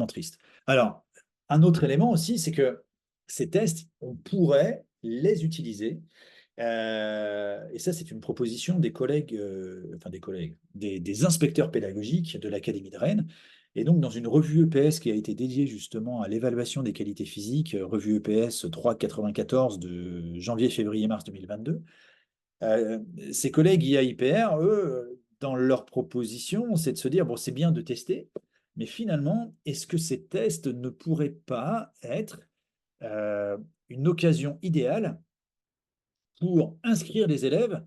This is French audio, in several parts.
triste. Alors, un autre élément aussi, c'est que ces tests, on pourrait les utiliser. Et ça, c'est une proposition des collègues, enfin des collègues, des inspecteurs pédagogiques de l'Académie de Rennes. Et donc, dans une revue EPS qui a été dédiée justement à l'évaluation des qualités physiques, revue EPS 394 de janvier-février-mars 2022, ces collègues IAIPR, eux, dans leur proposition, c'est de se dire, bon, c'est bien de tester, mais finalement, est-ce que ces tests ne pourraient pas être euh, une occasion idéale pour inscrire les élèves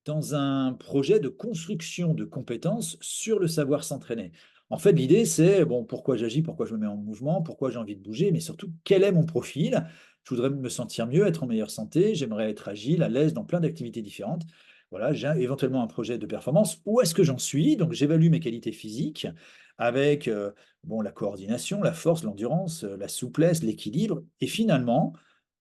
dans un projet de construction de compétences sur le savoir s'entraîner? En fait, l'idée, c'est, bon, pourquoi j'agis, pourquoi je me mets en mouvement, pourquoi j'ai envie de bouger, mais surtout, quel est mon profil? Je voudrais me sentir mieux, être en meilleure santé, j'aimerais être agile, à l'aise dans plein d'activités différentes. Voilà, j'ai éventuellement un projet de performance. Où est-ce que j'en suis? Donc, j'évalue mes qualités physiques avec bon, la coordination, la force, l'endurance, la souplesse, l'équilibre. Et finalement,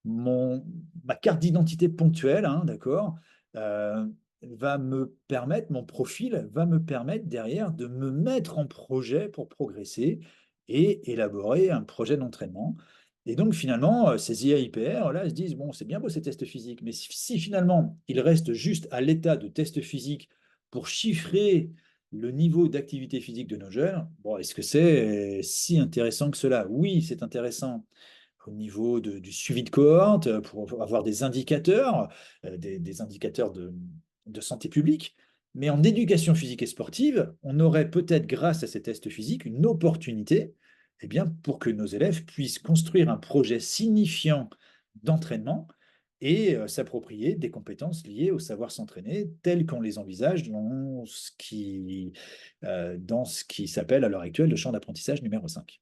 ma carte d'identité ponctuelle, hein, d'accord, euh, va me permettre, mon profil va me permettre derrière de me mettre en projet pour progresser et élaborer un projet d'entraînement. Et donc finalement, ces IA-IPR, là, se disent, bon, c'est bien beau ces tests physiques, mais si finalement ils restent juste à l'état de tests physiques pour chiffrer le niveau d'activité physique de nos jeunes, bon, est-ce que c'est si intéressant que cela? Oui, c'est intéressant au niveau du suivi de cohorte, pour avoir des indicateurs, des indicateurs de santé publique. Mais en éducation physique et sportive, on aurait peut-être, grâce à ces tests physiques, une opportunité eh bien, pour que nos élèves puissent construire un projet signifiant d'entraînement et s'approprier des compétences liées au savoir s'entraîner telles qu'on les envisage dans ce qui s'appelle à l'heure actuelle le champ d'apprentissage numéro 5.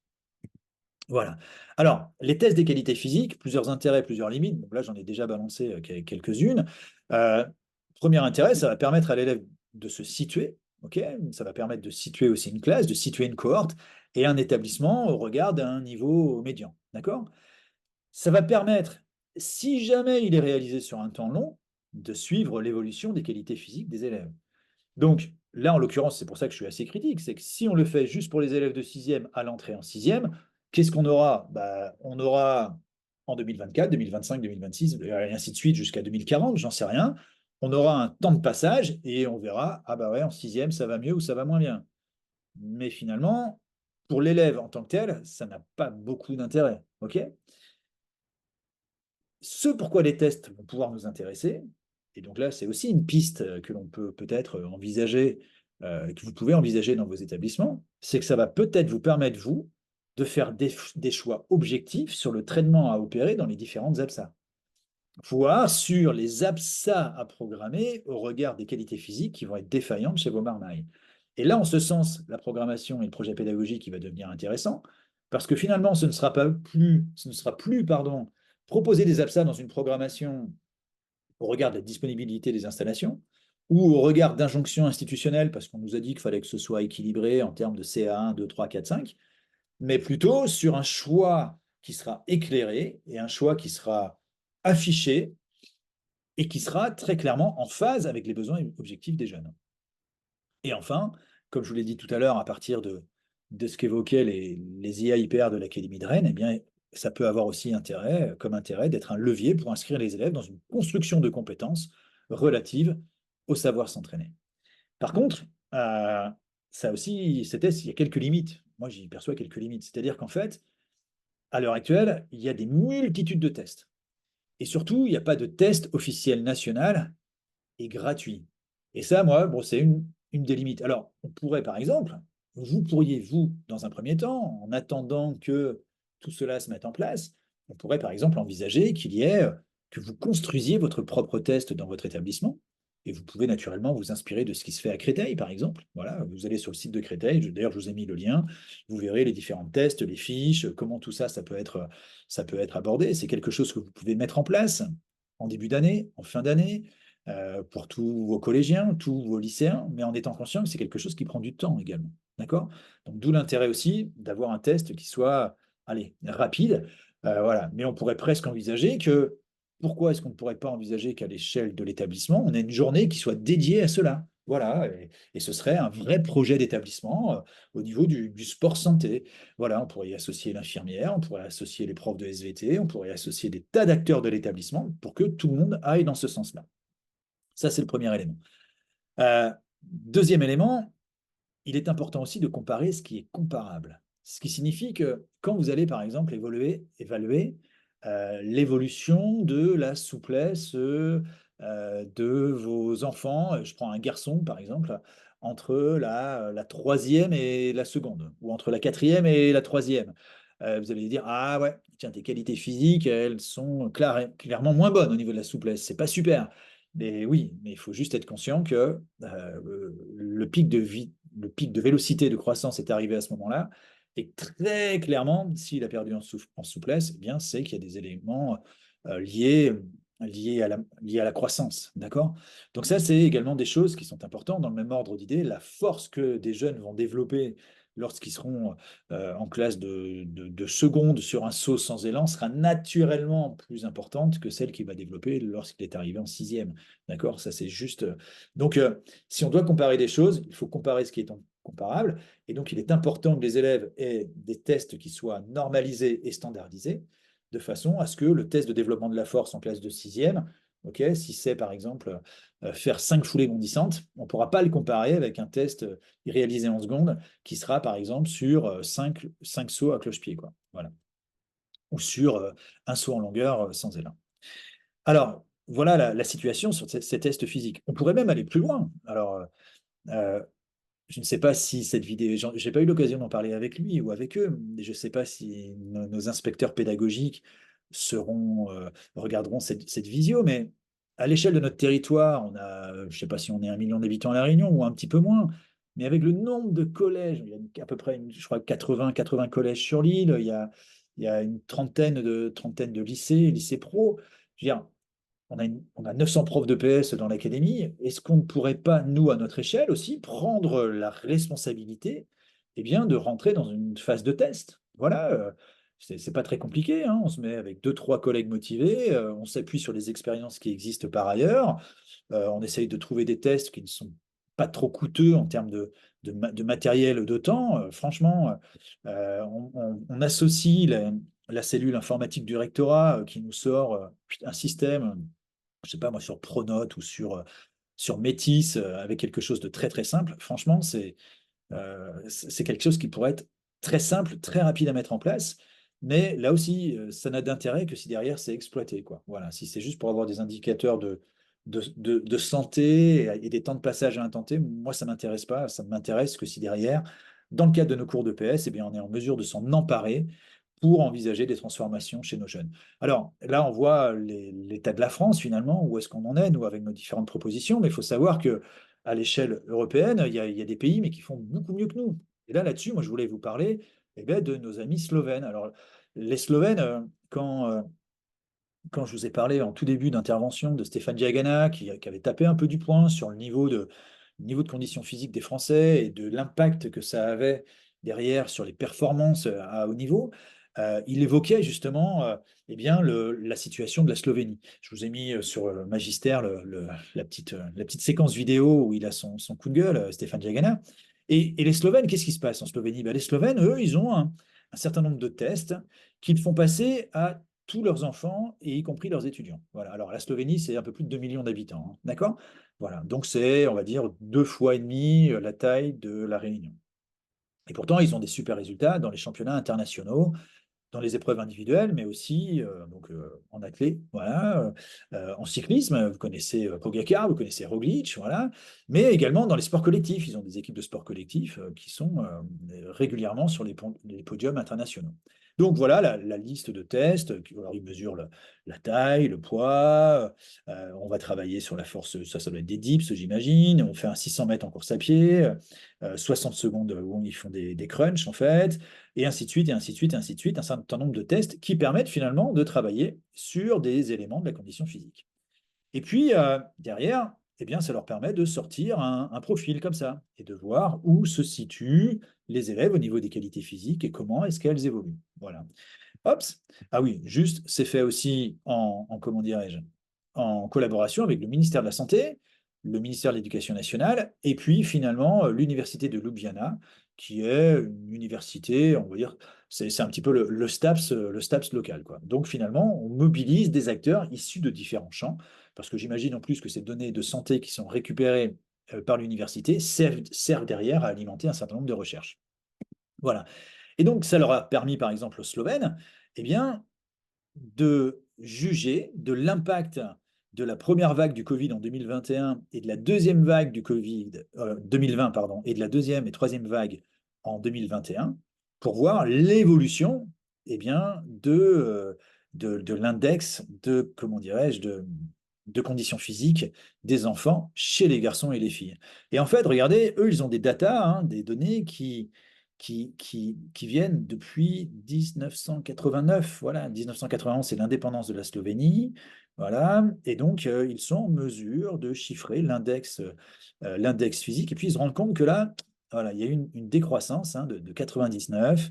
Voilà. Alors, les tests des qualités physiques, plusieurs intérêts, plusieurs limites. Donc là, j'en ai déjà balancé quelques-unes. Euh, Premier intérêt, ça va permettre à l'élève de se situer. Ok, ça va permettre de situer aussi une classe, de situer une cohorte et un établissement au regard d'un niveau médian. D'accord? Ça va permettre, si jamais il est réalisé sur un temps long, de suivre l'évolution des qualités physiques des élèves. Donc, là, en l'occurrence, c'est pour ça que je suis assez critique, c'est que si on le fait juste pour les élèves de sixième à l'entrée en sixième, qu'est-ce qu'on aura? Bah, on aura en 2024, 2025, 2026, et ainsi de suite jusqu'à 2040, j'en sais rien. On aura un temps de passage et on verra, ah bah ouais, en sixième, ça va mieux ou ça va moins bien. Mais finalement, pour l'élève en tant que tel, ça n'a pas beaucoup d'intérêt. OK? Ce pourquoi les tests vont pouvoir nous intéresser, et donc là, c'est aussi une piste que l'on peut peut-être envisager, que vous pouvez envisager dans vos établissements, c'est que ça va peut-être vous permettre, vous, de faire des choix objectifs sur le traitement à opérer dans les différentes APSA, voire sur les APSA à programmer au regard des qualités physiques qui vont être défaillantes chez vos marmailles. Et là, en ce sens, la programmation et le projet pédagogique qui va devenir intéressant, parce que finalement, ce ne sera plus, pardon, proposer des APSA dans une programmation au regard de la disponibilité des installations, ou au regard d'injonctions institutionnelles, parce qu'on nous a dit qu'il fallait que ce soit équilibré en termes de CA1, 2, 3, 4, 5, mais plutôt sur un choix qui sera éclairé et un choix qui sera affiché et qui sera très clairement en phase avec les besoins et objectifs des jeunes. Et enfin, comme je vous l'ai dit tout à l'heure, à partir de ce qu'évoquaient les IA IPR de l'Académie de Rennes, eh bien, ça peut avoir aussi intérêt, comme intérêt d'être un levier pour inscrire les élèves dans une construction de compétences relatives au savoir s'entraîner. Par contre, ça aussi, ces tests, il y a quelques limites. Moi, j'y perçois quelques limites. C'est-à-dire qu'en fait, à l'heure actuelle, il y a des multitudes de tests. Et surtout, il n'y a pas de test officiel national et gratuit. Et ça, moi, bon, c'est une des limites. Alors, on pourrait, par exemple, vous pourriez, vous, dans un premier temps, en attendant que tout cela se mette en place, on pourrait, par exemple, envisager qu'il y ait, que vous construisiez votre propre test dans votre établissement. Et vous pouvez naturellement vous inspirer de ce qui se fait à Créteil, par exemple. Voilà, vous allez sur le site de Créteil, d'ailleurs, je vous ai mis le lien, vous verrez les différents tests, les fiches, comment tout ça, ça peut être abordé. C'est quelque chose que vous pouvez mettre en place en début d'année, en fin d'année, pour tous vos collégiens, tous vos lycéens, mais en étant conscient que c'est quelque chose qui prend du temps également. D'accord? Donc, d'où l'intérêt aussi d'avoir un test qui soit, allez, rapide. Voilà. Mais on pourrait presque envisager que, pourquoi est-ce qu'on ne pourrait pas envisager qu'à l'échelle de l'établissement, on ait une journée qui soit dédiée à cela? Voilà, et ce serait un vrai projet d'établissement au niveau du sport santé. Voilà, on pourrait y associer l'infirmière, on pourrait associer les profs de SVT, on pourrait associer des tas d'acteurs de l'établissement pour que tout le monde aille dans ce sens-là. Ça, c'est le premier élément. Deuxième élément, il est important aussi de comparer ce qui est comparable. Ce qui signifie que quand vous allez, par exemple, évaluer l'évolution de la souplesse de vos enfants, je prends un garçon, par exemple, entre la troisième et la seconde, ou entre la quatrième et la troisième. Vous allez dire, ah ouais, tiens, tes qualités physiques, elles sont clairement moins bonnes au niveau de la souplesse. C'est pas super. Mais oui, mais il faut juste être conscient que le pic de vélocité de croissance est arrivé à ce moment-là. Et très clairement, s'il a perdu en souplesse, eh bien, c'est qu'il y a des éléments liés à la croissance. D'accord? Donc ça, c'est également des choses qui sont importantes dans le même ordre d'idées. La force que des jeunes vont développer lorsqu'ils seront en classe de seconde sur un saut sans élan sera naturellement plus importante que celle qu'il va développer lorsqu'il est arrivé en sixième. D'accord? Ça, c'est juste. Donc, si on doit comparer des choses, il faut comparer ce qui est comparable. Et donc, il est important que les élèves aient des tests qui soient normalisés et standardisés, de façon à ce que le test de développement de la force en classe de sixième, si c'est par exemple faire 5 foulées bondissantes, on ne pourra pas le comparer avec un test réalisé en secondes qui sera par exemple sur 5 sauts à cloche-pied, quoi. Voilà. Ou sur un saut en longueur sans élan. Alors, voilà la situation sur ces tests physiques. On pourrait même aller plus loin. Alors, euh, je ne sais pas si cette vidéo, j'ai pas eu l'occasion d'en parler avec lui ou avec eux, mais je ne sais pas si nos inspecteurs pédagogiques regarderont cette visio, mais à l'échelle de notre territoire, on a, je ne sais pas si on est 1 million d'habitants à La Réunion ou un petit peu moins, mais avec le nombre de collèges, il y a à peu près, je crois, 80 collèges sur l'île, il y a une trentaine de lycées pro. Je veux dire, on a 900 profs de PS dans l'académie. Est-ce qu'on ne pourrait pas, nous, à notre échelle aussi, prendre la responsabilité de rentrer dans une phase de test? Voilà, c'est pas très compliqué, hein. On se met avec deux, trois collègues motivés, on s'appuie sur les expériences qui existent par ailleurs, on essaye de trouver des tests qui ne sont pas trop coûteux en termes de matériel, de temps. Franchement, on associe la cellule informatique du rectorat qui nous sort un système, je sais pas moi, sur Pronote ou sur Métis, avec quelque chose de très très simple. Franchement, c'est quelque chose qui pourrait être très simple, très rapide à mettre en place. Mais là aussi, ça n'a d'intérêt que si derrière c'est exploité, quoi. Voilà, si c'est juste pour avoir des indicateurs de santé et des temps de passage à intenter, moi ça ne m'intéresse pas. Ça ne m'intéresse que si derrière, dans le cadre de nos cours de PS, eh bien, on est en mesure de s'en emparer pour envisager des transformations chez nos jeunes. Alors là, on voit l'état de la France finalement, où est-ce qu'on en est, nous, avec nos différentes propositions, mais il faut savoir que à l'échelle européenne, il y a des pays, mais qui font beaucoup mieux que nous. Et là-dessus, moi, je voulais vous parler de nos amis slovènes. Alors, les Slovènes, quand je vous ai parlé en tout début d'intervention de Stéphane Diagana, qui avait tapé un peu du poing sur le niveau de conditions physiques des Français et de l'impact que ça avait derrière sur les performances à haut niveau, il évoquait justement la situation de la Slovénie. Je vous ai mis sur le Magistère la petite séquence vidéo où il a son coup de gueule, Stéphane Diagana. Et les Slovènes, qu'est-ce qui se passe en Slovénie? Ben, les Slovènes, eux, ils ont un certain nombre de tests qu'ils font passer à tous leurs enfants, et y compris leurs étudiants. Voilà. Alors, la Slovénie, c'est un peu plus de 2 millions d'habitants, hein. D'accord? Voilà. Donc, c'est, on va dire, 2 fois et demi la taille de la Réunion. Et pourtant, ils ont des super résultats dans les championnats internationaux, dans les épreuves individuelles, mais aussi en athlée, voilà, en cyclisme, vous connaissez Pogacar, vous connaissez Roglic, voilà, mais également dans les sports collectifs. Ils ont des équipes de sport collectifs qui sont régulièrement sur les podiums internationaux. Donc voilà la liste de tests. Alors, ils mesurent la taille, le poids. On va travailler sur la force. Ça doit être des dips, j'imagine. On fait un 600 mètres en course à pied, 60 secondes où ils font des crunchs, en fait, et ainsi de suite, et ainsi de suite, et ainsi de suite, un certain nombre de tests qui permettent finalement de travailler sur des éléments de la condition physique. Et puis, derrière, eh bien, ça leur permet de sortir un profil comme ça et de voir où se situent les élèves au niveau des qualités physiques et comment est-ce qu'elles évoluent. Voilà. Hop. Ah oui, juste, c'est fait aussi comment dirais-je, en collaboration avec le ministère de la Santé. le ministère de l'Éducation nationale, et puis finalement l'université de Ljubljana, qui est une université, on va dire, c'est un petit peu le STAPS local, quoi. Donc finalement, on mobilise des acteurs issus de différents champs, parce que j'imagine en plus que ces données de santé qui sont récupérées par l'université servent derrière à alimenter un certain nombre de recherches. Voilà. Et donc, ça leur a permis, par exemple, aux Slovènes, eh bien, de juger de l'impact de la première vague du Covid en 2021 et de la deuxième vague du Covid, 2020, pardon, et de la deuxième et troisième vague en 2021, pour voir l'évolution eh bien, de l'index de, comment dirais-je, de conditions physiques des enfants chez les garçons et les filles. Et en fait, regardez, eux, ils ont des datas, hein, des données qui viennent depuis 1989. Voilà, 1991, c'est l'indépendance de la Slovénie. Voilà, et donc ils sont en mesure de chiffrer l'index physique. Et puis ils se rendent compte que là, voilà, il y a eu une décroissance hein, de 99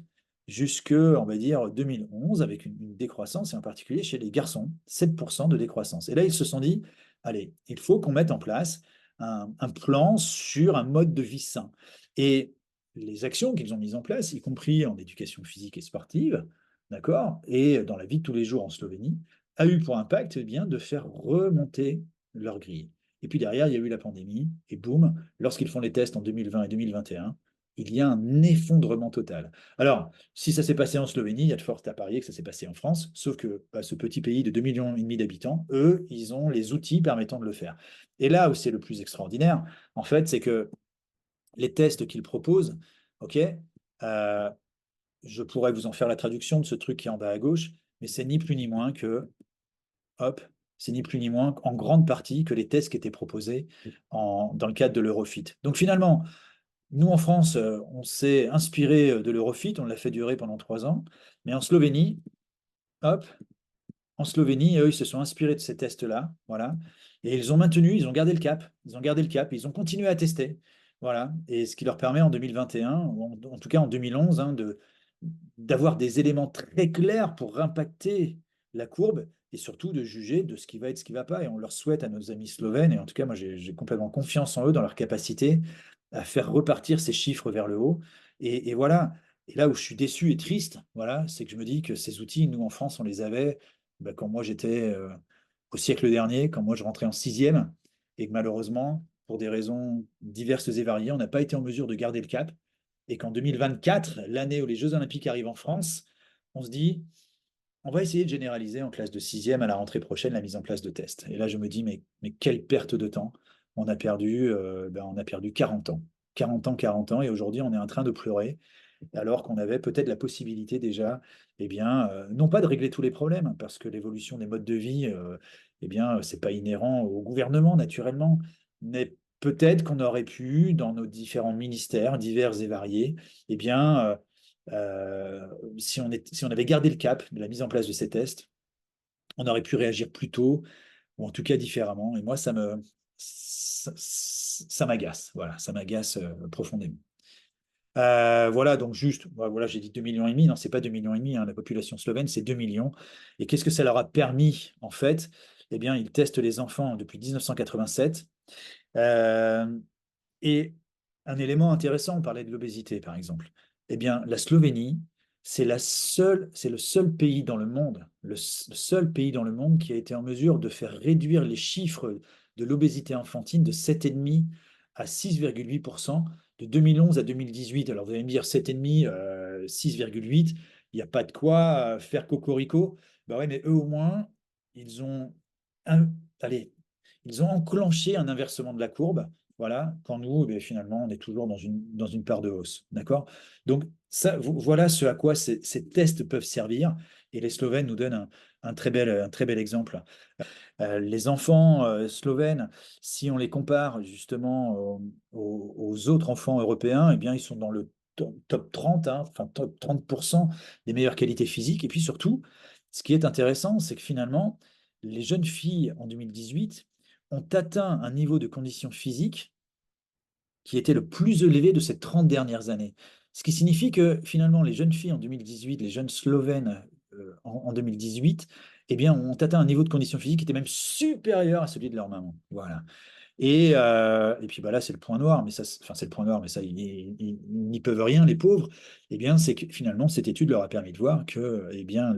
jusque, on va dire, 2011, avec une décroissance, et en particulier chez les garçons, 7% de décroissance. Et là, ils se sont dit, allez, il faut qu'on mette en place un plan sur un mode de vie sain. Et les actions qu'ils ont mises en place, y compris en éducation physique et sportive, d'accord, et dans la vie de tous les jours en Slovénie, a eu pour impact eh bien, de faire remonter leur grille. Et puis derrière, il y a eu la pandémie, et boum, lorsqu'ils font les tests en 2020 et 2021, il y a un effondrement total. Alors, si ça s'est passé en Slovénie, il y a de fortes à parier que ça s'est passé en France, sauf que bah, ce petit pays de 2,5 millions d'habitants, eux, ils ont les outils permettant de le faire. Et là où c'est le plus extraordinaire, en fait, c'est que les tests qu'ils proposent, ok, euh, je pourrais vous en faire la traduction de ce truc qui est en bas à gauche, mais c'est ni plus ni moins que, hop, c'est ni plus ni moins en grande partie que les tests qui étaient proposés dans le cadre de l'Eurofit. Donc finalement, nous en France, on s'est inspiré de l'Eurofit, on l'a fait durer pendant 3 ans, mais en Slovénie, hop, en Slovénie, eux, ils se sont inspirés de ces tests-là, voilà, et ils ont maintenu, ils ont gardé le cap, ils ont gardé le cap, ils ont continué à tester, voilà, et ce qui leur permet en 2021, ou en tout cas en 2011, hein, d'avoir des éléments très clairs pour impacter la courbe et surtout de juger de ce qui va être, ce qui ne va pas. Et on leur souhaite à nos amis slovènes, et en tout cas, moi, j'ai complètement confiance en eux, dans leur capacité à faire repartir ces chiffres vers le haut. Et voilà. Et là où je suis déçu et triste, voilà, c'est que je me dis que ces outils, nous en France, on les avait bah, quand moi j'étais au siècle dernier, quand moi je rentrais en sixième, et que malheureusement, pour des raisons diverses et variées, on n'a pas été en mesure de garder le cap. Et qu'en 2024, l'année où les Jeux Olympiques arrivent en France, on se dit, on va essayer de généraliser en classe de sixième à la rentrée prochaine la mise en place de tests. Et là, je me dis, mais quelle perte de temps. On a perdu 40 ans. 40 ans, 40 ans, et aujourd'hui, on est en train de pleurer alors qu'on avait peut-être la possibilité déjà, eh bien, non pas de régler tous les problèmes, parce que l'évolution des modes de vie, eh bien, c'est pas inhérent au gouvernement naturellement, mais peut-être qu'on aurait pu, dans nos différents ministères divers et variés, eh bien, si on avait gardé le cap de la mise en place de ces tests, on aurait pu réagir plus tôt, ou en tout cas différemment. Et moi, ça m'agace. Voilà, ça m'agace profondément. Voilà, donc juste, voilà, j'ai dit 2,5 millions, non, c'est pas 2,5 millions, hein, la population slovène, c'est 2 millions. Et qu'est-ce que ça leur a permis, en fait? Eh bien, ils testent les enfants depuis 1987. Euh, et un élément intéressant, on parlait de l'obésité, par exemple. Eh bien, la Slovénie, c'est le seul pays dans le monde, le seul pays dans le monde qui a été en mesure de faire réduire les chiffres de l'obésité infantile de 7,5 à 6,8% de 2011 à 2018. Alors, vous allez me dire 7,5, 6,8, il n'y a pas de quoi faire cocorico. Ben ouais, mais eux, au moins, ils ont, un- allez, ils ont enclenché un inversement de la courbe. Voilà, quand nous, eh finalement, on est toujours dans une part de hausse. D'accord? Donc, ça, voilà ce à quoi ces tests peuvent servir. Et les Slovènes nous donnent un très bel exemple. Les enfants slovènes, si on les compare justement aux autres enfants européens, eh bien, ils sont dans le top 30, hein, enfin top 30% des meilleures qualités physiques. Et puis surtout, ce qui est intéressant, c'est que finalement, les jeunes filles en 2018 ont atteint un niveau de condition physique qui était le plus élevé de ces 30 dernières années. Ce qui signifie que finalement, les jeunes filles en 2018, les jeunes Slovènes en 2018, eh bien, ont atteint un niveau de condition physique qui était même supérieur à celui de leur maman. Voilà. Et puis bah là, c'est le point noir, mais ça, enfin, c'est le point noir, mais ça, ils n'y peuvent rien, les pauvres. Eh bien, c'est que finalement, cette étude leur a permis de voir que eh bien,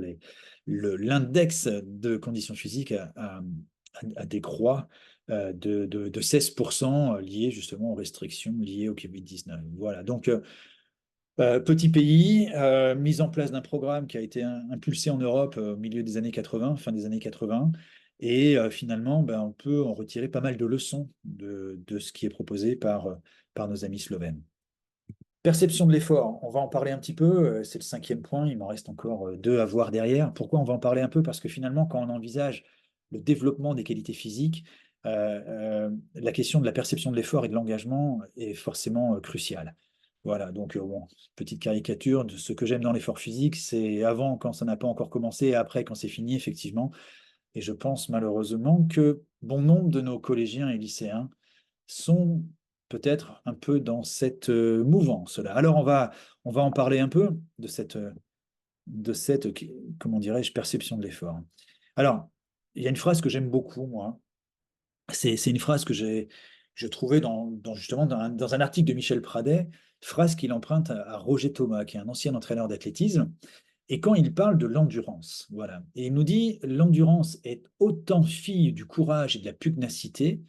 l'index de conditions physiques a décroît de 16% lié justement aux restrictions liées au Covid-19. Voilà, donc petit pays, mise en place d'un programme qui a été impulsé en Europe au milieu des années 80, fin des années 80. Et finalement, ben, on peut en retirer pas mal de leçons de ce qui est proposé par nos amis slovènes. Perception de l'effort, on va en parler un petit peu. C'est le cinquième point, il m'en reste encore deux à voir derrière. Pourquoi on va en parler un peu? Parce que finalement, quand on envisage le développement des qualités physiques, la question de la perception de l'effort et de l'engagement est forcément cruciale. Voilà, donc bon, petite caricature de ce que j'aime dans l'effort physique, c'est avant quand ça n'a pas encore commencé et après quand c'est fini, effectivement. Et je pense malheureusement que bon nombre de nos collégiens et lycéens sont peut-être un peu dans cette mouvance-là. Alors on va en parler un peu de cette comment dirais-je, perception de l'effort. Alors, il y a une phrase que j'aime beaucoup, moi. C'est une phrase que je trouvais justement dans un article de Michel Pradet, phrase qu'il emprunte à Roger Thomas, qui est un ancien entraîneur d'athlétisme, et quand il parle de l'endurance, voilà. Et il nous dit, l'endurance est autant fille du courage et de la pugnacité,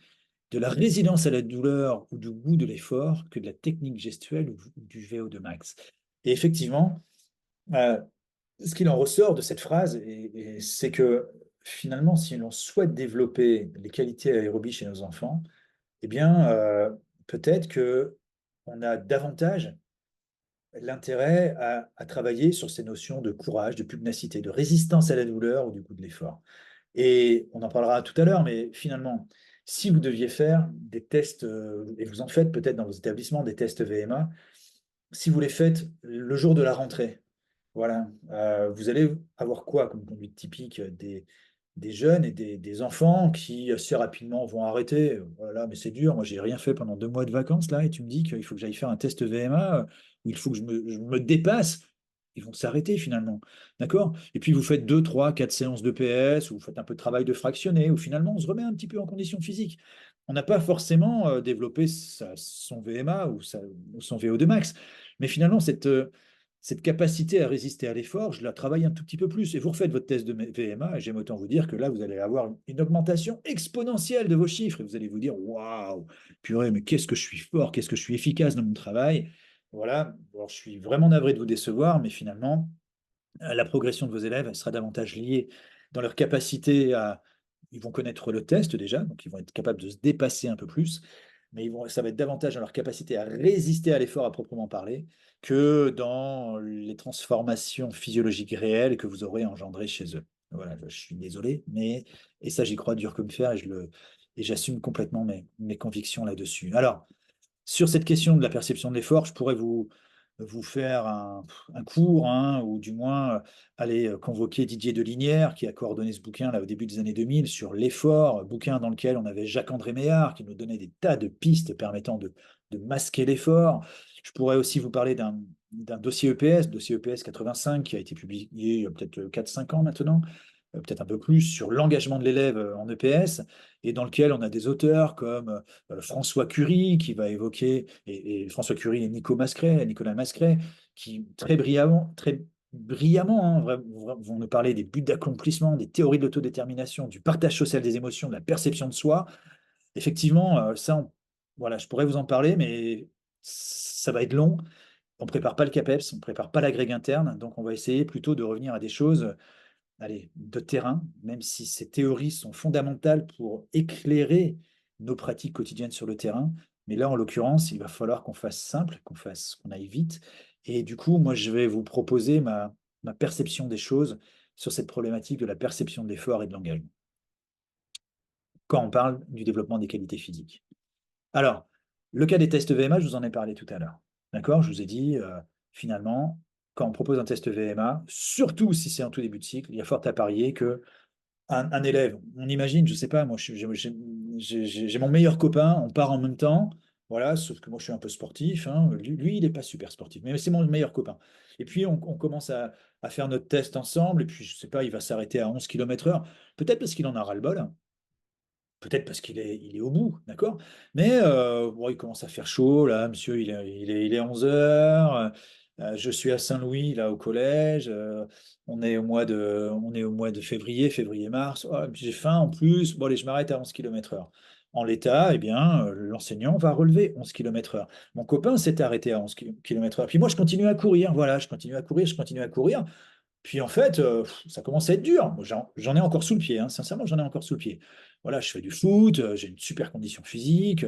de la résilience à la douleur ou du goût de l'effort que de la technique gestuelle ou du VO2 max. Et effectivement, euh, ce qu'il en ressort de cette phrase, c'est que finalement, si l'on souhaite développer les qualités aérobies chez nos enfants, eh bien, peut-être que on a davantage l'intérêt à travailler sur ces notions de courage, de pugnacité, de résistance à la douleur ou du goût de l'effort. Et on en parlera tout à l'heure, mais finalement, si vous deviez faire des tests, et vous en faites peut-être dans vos établissements des tests VMA, si vous les faites le jour de la rentrée, voilà, vous allez avoir quoi comme conduite typique des jeunes et des enfants qui assez rapidement vont arrêter. Voilà, mais c'est dur, moi j'ai rien fait pendant 2 mois de vacances là, et tu me dis qu'il faut que j'aille faire un test VMA où il faut que je me dépasse. Ils vont s'arrêter finalement. D'accord? Et puis vous faites 2, 3, 4 séances de PS, ou vous faites un peu de travail de fractionné, où finalement on se remet un petit peu en condition physique. On n'a pas forcément développé son VMA ou son VO2 max. Mais finalement, cette capacité à résister à l'effort, je la travaille un tout petit peu plus. Et vous refaites votre test de VMA, et j'aime autant vous dire que là, vous allez avoir une augmentation exponentielle de vos chiffres. Et vous allez vous dire, waouh, purée, mais qu'est-ce que je suis fort, qu'est-ce que je suis efficace dans mon travail. Voilà, alors, je suis vraiment navré de vous décevoir, mais finalement, la progression de vos élèves elle sera davantage liée dans leur capacité à... Ils vont connaître le test déjà, donc ils vont être capables de se dépasser un peu plus, mais ça va être davantage dans leur capacité à résister à l'effort à proprement parler que dans les transformations physiologiques réelles que vous aurez engendrées chez eux. Voilà, je suis désolé, mais et ça j'y crois dur comme fer et j'assume complètement mes convictions là-dessus. Alors, sur cette question de la perception de l'effort, je pourrais vous faire un cours, hein, ou du moins aller convoquer Didier Delinière, qui a coordonné ce bouquin là, au début des années 2000 sur l'effort, bouquin dans lequel on avait Jacques-André Méhard qui nous donnait des tas de pistes permettant de masquer l'effort. Je pourrais aussi vous parler d'un dossier EPS 85, qui a été publié il y a peut-être 4-5 ans maintenant, peut-être un peu plus, sur l'engagement de l'élève en EPS, et dans lequel on a des auteurs comme François Curie, qui va évoquer, et François Curie et Nicolas Mascret, qui très brillamment hein, vont nous parler des buts d'accomplissement, des théories de l'autodétermination, du partage social des émotions, de la perception de soi. Effectivement, voilà, je pourrais vous en parler, mais ça va être long. On ne prépare pas le CAPEPS, on ne prépare pas l'agrég interne, donc on va essayer plutôt de revenir à des choses allez, de terrain, même si ces théories sont fondamentales pour éclairer nos pratiques quotidiennes sur le terrain. Mais là, en l'occurrence, il va falloir qu'on fasse simple, qu'on aille vite. Et du coup, moi, je vais vous proposer ma perception des choses sur cette problématique de la perception de l'effort et de l'engagement, quand on parle du développement des qualités physiques. Alors, le cas des tests VMA, je vous en ai parlé tout à l'heure. D'accord? Je vous ai dit, finalement, quand on propose un test VMA, surtout si c'est en tout début de cycle, il y a fort à parier que un élève, on imagine, je sais pas, moi j'ai mon meilleur copain, on part en même temps, voilà, sauf que moi je suis un peu sportif, hein, lui, il n'est pas super sportif, mais c'est mon meilleur copain. Et puis on commence à faire notre test ensemble, et puis je sais pas, il va s'arrêter à 11 km/h, peut-être parce qu'il en a ras-le-bol, Peut-être parce qu'il est au bout, d'accord? Mais bon, il commence à faire chaud, là, monsieur, il est 11 heures. Je suis à Saint-Louis, là, au collège. On est au mois de février, février-mars. Oh, j'ai faim en plus. Bon, allez, je m'arrête à 11 km/h. En l'état, eh bien, l'enseignant va relever 11 km/h. Mon copain s'est arrêté à 11 km/h. Puis moi, je continue à courir. Voilà, je continue à courir, je continue à courir. Puis en fait, ça commence à être dur. Moi, j'en ai encore sous le pied, hein. Sincèrement, j'en ai encore sous le pied. Voilà, je fais du foot, j'ai une super condition physique.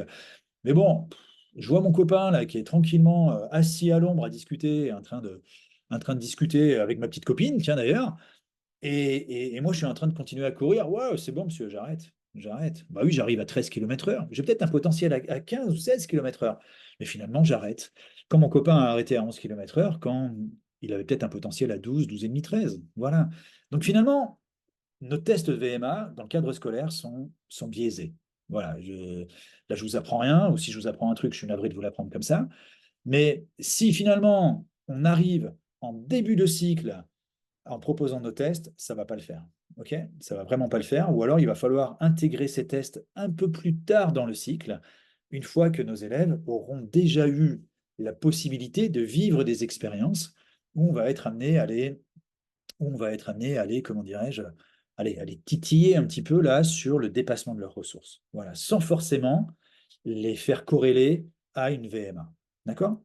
Mais bon, je vois mon copain là qui est tranquillement assis à l'ombre à discuter, en train de discuter avec ma petite copine, tiens d'ailleurs. Et moi, je suis en train de continuer à courir. Ouais, c'est bon, monsieur, j'arrête. J'arrête. Bah oui, j'arrive à 13 km/h. J'ai peut-être un potentiel à 15 ou 16 km/h. Mais finalement, j'arrête. Quand mon copain a arrêté à 11 km/h, quand il avait peut-être un potentiel à 12, 12,5, 13. Voilà. Donc finalement, nos tests de VMA dans le cadre scolaire sont biaisés. Voilà. Là, je vous apprends rien, ou si je vous apprends un truc, je suis navré de vous l'apprendre comme ça. Mais si finalement, on arrive en début de cycle en proposant nos tests, ça ne va pas le faire. Ok, ça va vraiment pas le faire. Ou alors, il va falloir intégrer ces tests un peu plus tard dans le cycle, une fois que nos élèves auront déjà eu la possibilité de vivre des expériences où on va être amené à les, où on va être amené à les, comment dirais-je, à les titiller un petit peu là sur le dépassement de leurs ressources. Voilà, sans forcément les faire corréler à une VMA. D'accord?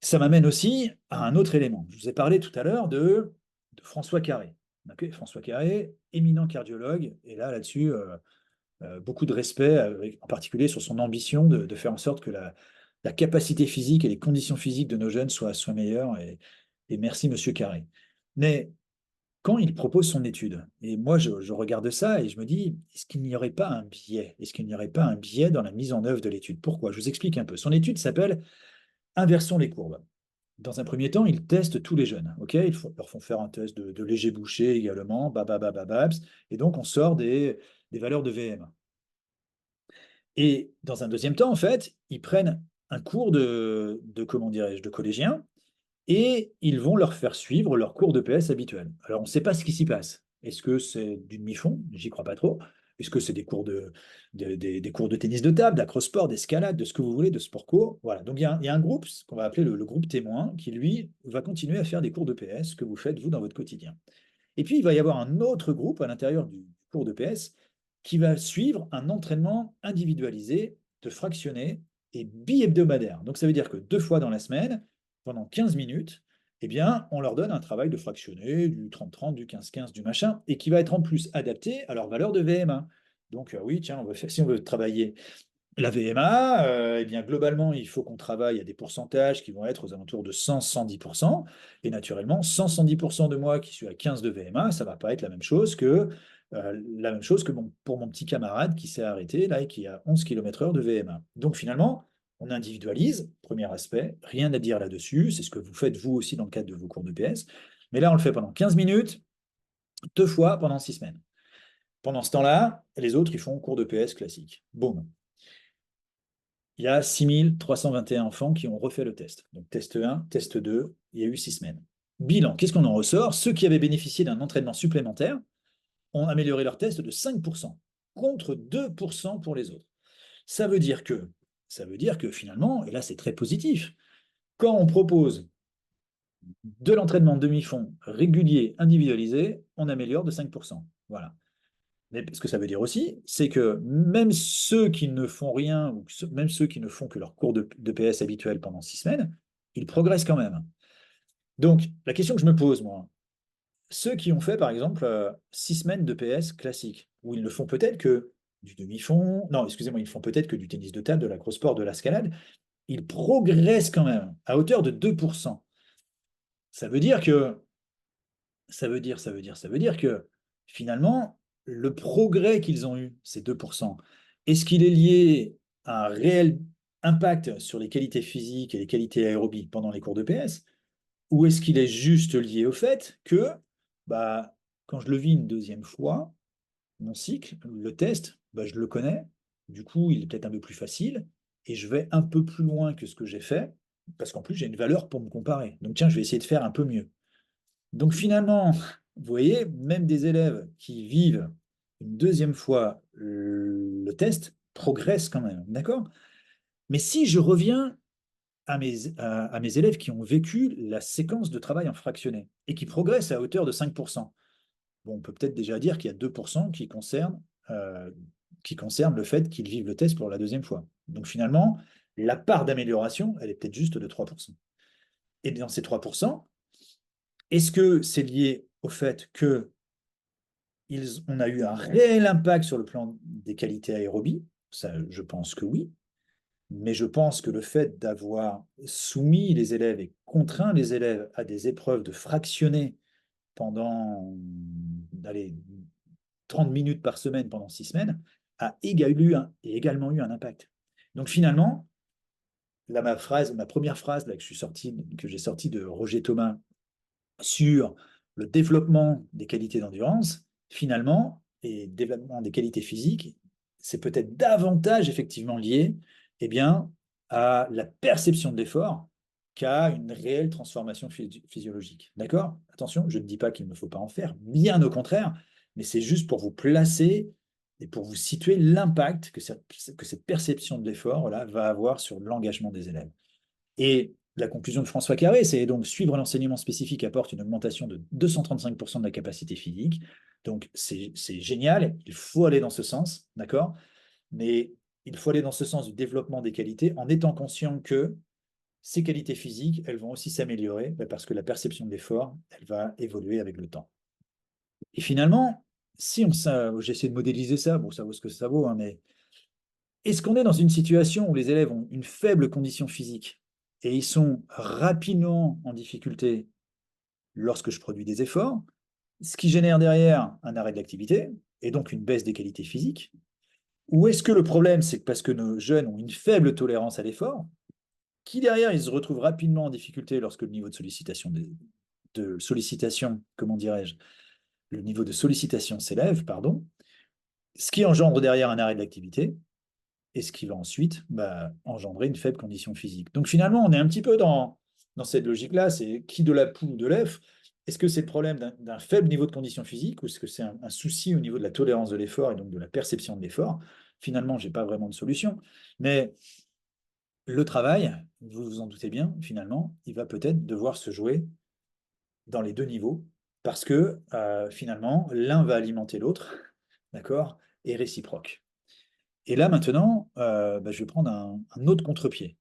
Ça m'amène aussi à un autre élément. Je vous ai parlé tout à l'heure de François Carré. Ok, François Carré, éminent cardiologue, et là-dessus, beaucoup de respect, en particulier sur son ambition de faire en sorte que la capacité physique et les conditions physiques de nos jeunes soient meilleures, et merci, Monsieur Carré. Mais quand il propose son étude, et moi je regarde ça et je me dis, est-ce qu'il n'y aurait pas un biais? Est-ce qu'il n'y aurait pas un biais dans la mise en œuvre de l'étude? Pourquoi? Je vous explique un peu. Son étude s'appelle Inversons les courbes. Dans un premier temps, ils testent tous les jeunes. Ok, leur font faire un test de léger bouché également, babs, et donc on sort des valeurs de VM. Et dans un deuxième temps, en fait, ils prennent un cours comment dirais-je, de collégiens, et ils vont leur faire suivre leur cours de PS habituel. Alors, on ne sait pas ce qui s'y passe. Est-ce que c'est du demi-fond? J'y crois pas trop. Est-ce que c'est des cours des cours de tennis de table, d'acrosport, d'escalade, de ce que vous voulez, de sport co? Voilà. Donc, il y a un groupe, ce qu'on va appeler le groupe témoin, qui, lui, va continuer à faire des cours de PS que vous faites, vous, dans votre quotidien. Et puis, il va y avoir un autre groupe à l'intérieur du cours de PS qui va suivre un entraînement individualisé de fractionné et bi-hebdomadaire. Donc, ça veut dire que 2 fois dans la semaine, pendant 15 minutes, eh bien, on leur donne un travail de fractionné, du 30-30, du 15-15, du machin, et qui va être en plus adapté à leur valeur de VMA. Donc, oui, tiens, si on veut travailler la VMA, eh bien, globalement, il faut qu'on travaille à des pourcentages qui vont être aux alentours de 100-110%. Et naturellement, 100-110% de moi qui suis à 15 de VMA, ça ne va pas être la même chose que pour mon petit camarade qui s'est arrêté là et qui a 11 km/h de VMA. Donc finalement, on individualise, premier aspect, rien à dire là-dessus, c'est ce que vous faites vous aussi dans le cadre de vos cours de PS. Mais là, on le fait pendant 15 minutes, 2 fois pendant 6 semaines. Pendant ce temps-là, les autres, ils font cours de PS classique. Boum. Il y a 6 321 enfants qui ont refait le test. Donc test 1, test 2, il y a eu 6 semaines. Bilan, qu'est-ce qu'on en ressort? Ceux qui avaient bénéficié d'un entraînement supplémentaire ont amélioré leur test de 5% contre 2% pour les autres. Ça veut dire que, ça veut dire que finalement, et là c'est très positif, quand on propose de l'entraînement demi-fond régulier, individualisé, on améliore de 5%. Voilà. Mais ce que ça veut dire aussi, c'est que même ceux qui ne font rien, ou même ceux qui ne font que leur cours de PS habituel pendant 6 semaines, ils progressent quand même. Donc, la question que je me pose, moi, ceux qui ont fait, par exemple, 6 semaines de PS classique, où ils ne font peut-être que du demi-fond, non, excusez-moi, ils font peut-être que du tennis de table, de l'acrosport, de l'escalade, ils progressent quand même à hauteur de 2%. Ça veut dire que ça veut dire que finalement, le progrès qu'ils ont eu, ces 2%, est-ce qu'il est lié à un réel impact sur les qualités physiques et les qualités aérobies pendant les cours de PS, ou est-ce qu'il est juste lié au fait que, bah, quand je le vis une deuxième fois, mon cycle, le test, bah, je le connais, du coup, il est peut-être un peu plus facile, et je vais un peu plus loin que ce que j'ai fait, parce qu'en plus, j'ai une valeur pour me comparer. Donc, tiens, je vais essayer de faire un peu mieux. Donc finalement, vous voyez, même des élèves qui vivent une deuxième fois le test, progresse quand même, d'accord? Mais si je reviens à mes élèves qui ont vécu la séquence de travail en fractionné et qui progressent à hauteur de 5%, bon, on peut peut-être déjà dire qu'il y a 2% qui concernent le fait qu'ils vivent le test pour la deuxième fois. Donc finalement, la part d'amélioration, elle est peut-être juste de 3%. Et dans ces 3%, est-ce que c'est lié au fait que on a eu un réel impact sur le plan des qualités aérobies? Ça, je pense que oui. Mais je pense que le fait d'avoir soumis les élèves et contraint les élèves à des épreuves de fractionner pendant allez, 30 minutes par semaine pendant 6 semaines a également eu un impact. Donc finalement, là, ma première phrase là, que j'ai sortie de Roger Thomas sur le développement des qualités d'endurance, finalement, et développement des qualités physiques, c'est peut-être davantage effectivement lié eh bien, à la perception de l'effort qu'à une réelle transformation physiologique. D'accord? Attention, je ne dis pas qu'il ne faut pas en faire, bien au contraire, mais c'est juste pour vous placer et pour vous situer l'impact que cette perception de l'effort là, va avoir sur l'engagement des élèves. Et la conclusion de François Carré, c'est donc suivre l'enseignement spécifique apporte une augmentation de 235% de la capacité physique. Donc c'est génial, il faut aller dans ce sens, d'accord? Mais il faut aller dans ce sens du développement des qualités en étant conscient que ces qualités physiques, elles vont aussi s'améliorer parce que la perception de l'effort, elle va évoluer avec le temps. Et finalement, si on j'essaie de modéliser ça, bon, ça vaut ce que ça vaut, hein, mais est-ce qu'on est dans une situation où les élèves ont une faible condition physique et ils sont rapidement en difficulté lorsque je produis des efforts, ce qui génère derrière un arrêt de l'activité et donc une baisse des qualités physiques? Ou est-ce que le problème, c'est que parce que nos jeunes ont une faible tolérance à l'effort, qui derrière, ils se retrouvent rapidement en difficulté lorsque le niveau de sollicitation, comment dirais-je, le niveau de sollicitation s'élève, pardon, ce qui engendre derrière un arrêt de l'activité, et ce qui va ensuite engendrer une faible condition physique. Donc finalement, on est un petit peu dans cette logique-là, c'est qui de la poule ou de l'œuf? Est-ce que c'est le problème d'un faible niveau de condition physique ou est-ce que c'est un souci au niveau de la tolérance de l'effort et donc de la perception de l'effort? Finalement, je n'ai pas vraiment de solution. Mais le travail, vous vous en doutez bien, finalement, il va peut-être devoir se jouer dans les deux niveaux parce que finalement, l'un va alimenter l'autre, d'accord, et réciproque. Et là, maintenant, je vais prendre un autre contre-pied.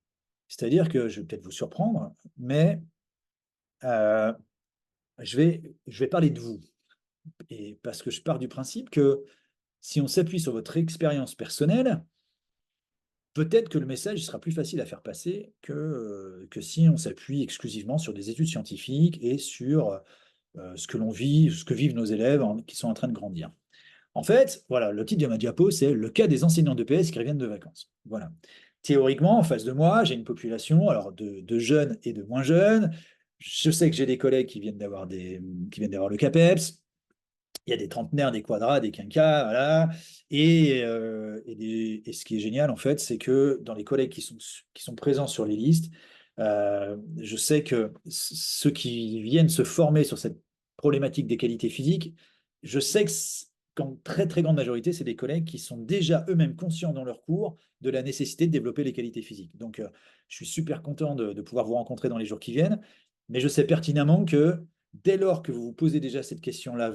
C'est-à-dire que je vais peut-être vous surprendre, mais euh, je vais parler de vous. Et parce que je pars du principe que si on s'appuie sur votre expérience personnelle, peut-être que le message sera plus facile à faire passer que si on s'appuie exclusivement sur des études scientifiques et sur ce que l'on vit, ce que vivent nos élèves qui sont en train de grandir. En fait, voilà, le titre de ma diapo, c'est le cas des enseignants de PS qui reviennent de vacances. Voilà. Théoriquement, en face de moi, j'ai une population alors de jeunes et de moins jeunes. Je sais que j'ai des collègues qui viennent d'avoir le CAPEPS. Il y a des trentenaires, des quadras, des quinquas, voilà. Et ce qui est génial, en fait, c'est que dans les collègues qui sont présents sur les listes, je sais que ceux qui viennent se former sur cette problématique des qualités physiques, je sais qu'en très très grande majorité, c'est des collègues qui sont déjà eux-mêmes conscients dans leur cours de la nécessité de développer les qualités physiques. Donc, je suis super content de pouvoir vous rencontrer dans les jours qui viennent, mais je sais pertinemment que dès lors que vous vous posez déjà cette question-là,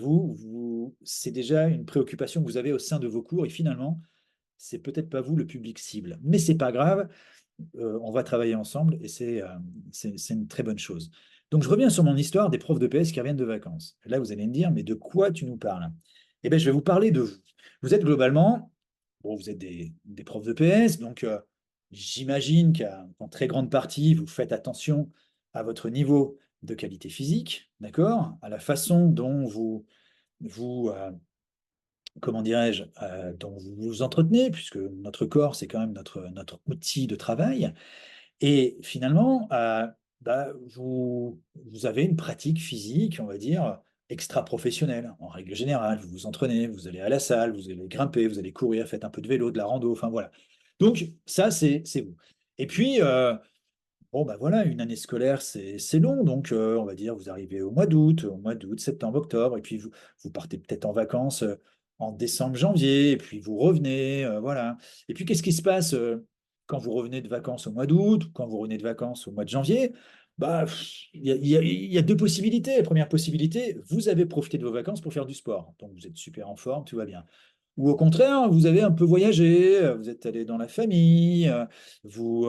c'est déjà une préoccupation que vous avez au sein de vos cours et finalement, c'est peut-être pas vous le public cible. Mais c'est pas grave, on va travailler ensemble et c'est une très bonne chose. Donc je reviens sur mon histoire des profs de PS qui reviennent de vacances. Là, vous allez me dire, mais de quoi tu nous parles? Eh bien, je vais vous parler de vous. Vous êtes globalement, bon, vous êtes des profs de PS, donc j'imagine qu'en très grande partie, vous faites attention à votre niveau de qualité physique, d'accord? À la façon dont vous comment dirais-je, dont vous vous entretenez, puisque notre corps, c'est quand même notre outil de travail. Et finalement, vous avez une pratique physique, on va dire, extra-professionnelle. En règle générale, vous vous entraînez, vous allez à la salle, vous allez grimper, vous allez courir, faites un peu de vélo, de la rando, enfin voilà. Donc, ça, c'est vous. Et puis, bon, voilà, une année scolaire, c'est long. Donc, on va dire, vous arrivez au mois d'août, septembre, octobre, et puis vous partez peut-être en vacances en décembre, janvier, et puis vous revenez, voilà. Et puis, qu'est-ce qui se passe quand vous revenez de vacances au mois d'août, ou quand vous revenez de vacances au mois de janvier? Bah, il y a deux possibilités. La première possibilité, vous avez profité de vos vacances pour faire du sport. Donc, vous êtes super en forme, tout va bien. Ou au contraire, vous avez un peu voyagé, vous êtes allé dans la famille, vous,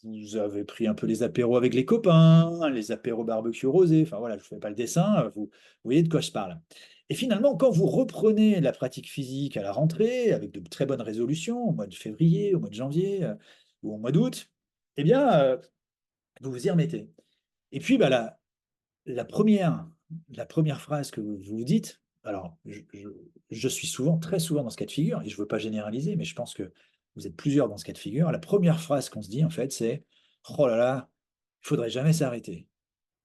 vous avez pris un peu les apéros avec les copains, les apéros barbecue rosé, enfin voilà, je ne fais pas le dessin, vous voyez de quoi je parle. Et finalement, quand vous reprenez la pratique physique à la rentrée, avec de très bonnes résolutions, au mois de février, au mois de janvier ou au mois d'août, eh bien, vous vous y remettez. Et puis, bah, la première, la première phrase que vous vous dites, alors je suis souvent, très souvent dans ce cas de figure, et je ne veux pas généraliser, mais je pense que vous êtes plusieurs dans ce cas de figure. La première phrase qu'on se dit, en fait, c'est: oh là là, il faudrait jamais s'arrêter.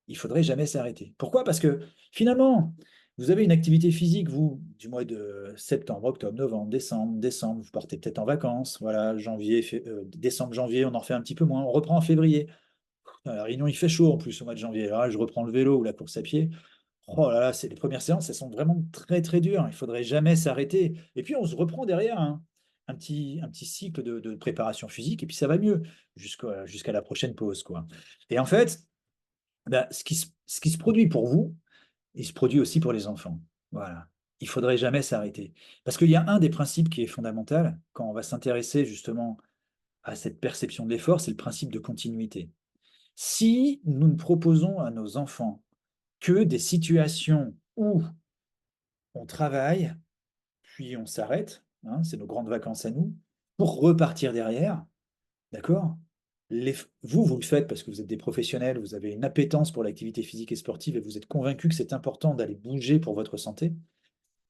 Il faudrait jamais s'arrêter. Pourquoi? Parce que finalement, vous avez une activité physique, vous, du mois de septembre, octobre, novembre, décembre, vous partez peut-être en vacances, voilà, janvier, décembre, janvier, on en fait un petit peu moins, on reprend en février. À La Réunion, il fait chaud en plus au mois de janvier. Alors là, je reprends le vélo ou la course à pied. Oh là là, c'est les premières séances, elles sont vraiment très très dures. Il faudrait jamais s'arrêter. Et puis on se reprend derrière hein, un petit cycle de préparation physique et puis ça va mieux jusqu'à la prochaine pause, quoi. Et en fait, bah, ce qui se produit pour vous, il se produit aussi pour les enfants. Voilà. Il faudrait jamais s'arrêter. Parce qu'il y a un des principes qui est fondamental quand on va s'intéresser justement à cette perception de l'effort, c'est le principe de continuité. Si nous ne proposons à nos enfants que des situations où on travaille, puis on s'arrête, hein, c'est nos grandes vacances à nous, pour repartir derrière, d'accord? Vous le faites parce que vous êtes des professionnels, vous avez une appétence pour l'activité physique et sportive et vous êtes convaincus que c'est important d'aller bouger pour votre santé,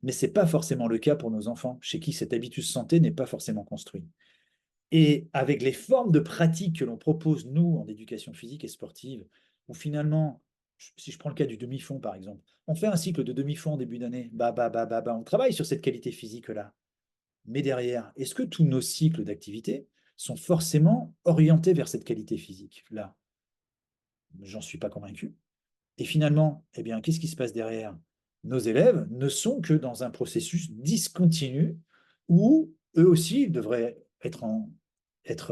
mais ce n'est pas forcément le cas pour nos enfants, chez qui cet habitus santé n'est pas forcément construit. Et avec les formes de pratique que l'on propose, nous, en éducation physique et sportive, où finalement, si je prends le cas du demi-fond, par exemple, on fait un cycle de demi-fond en début d'année, on travaille sur cette qualité physique-là. Mais derrière, est-ce que tous nos cycles d'activité sont forcément orientés vers cette qualité physique-là? J'en suis pas convaincu. Et finalement, eh bien, qu'est-ce qui se passe derrière? Nos élèves ne sont que dans un processus discontinu où eux aussi devraient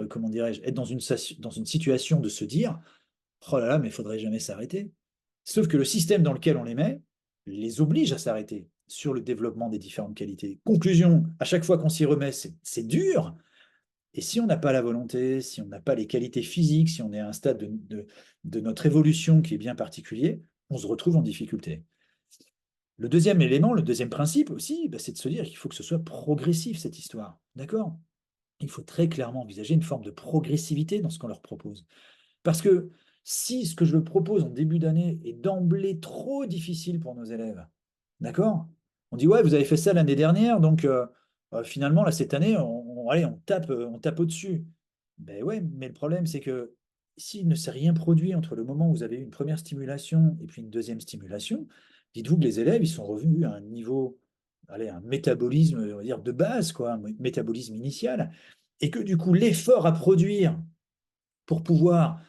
comment dirais-je, être dans une situation de se dire: oh là là, mais il faudrait jamais s'arrêter. Sauf que le système dans lequel on les met les oblige à s'arrêter sur le développement des différentes qualités. Conclusion, à chaque fois qu'on s'y remet, c'est dur. Et si on n'a pas la volonté, si on n'a pas les qualités physiques, si on est à un stade de notre évolution qui est bien particulier, on se retrouve en difficulté. Le deuxième élément, le deuxième principe aussi, bah, c'est de se dire qu'il faut que ce soit progressif, cette histoire. D'accord? Il faut très clairement envisager une forme de progressivité dans ce qu'on leur propose. Parce que si ce que je leur propose en début d'année est d'emblée trop difficile pour nos élèves, d'accord? On dit: ouais, vous avez fait ça l'année dernière, donc finalement, là, cette année, allez, on tape au-dessus. Ben ouais, mais le problème, c'est que s'il ne s'est rien produit entre le moment où vous avez eu une première stimulation et puis une deuxième stimulation, dites-vous que les élèves, ils sont revenus à un niveau, allez, un métabolisme, on va dire, de base, quoi, un métabolisme initial, et que du coup, l'effort à produire pour pouvoir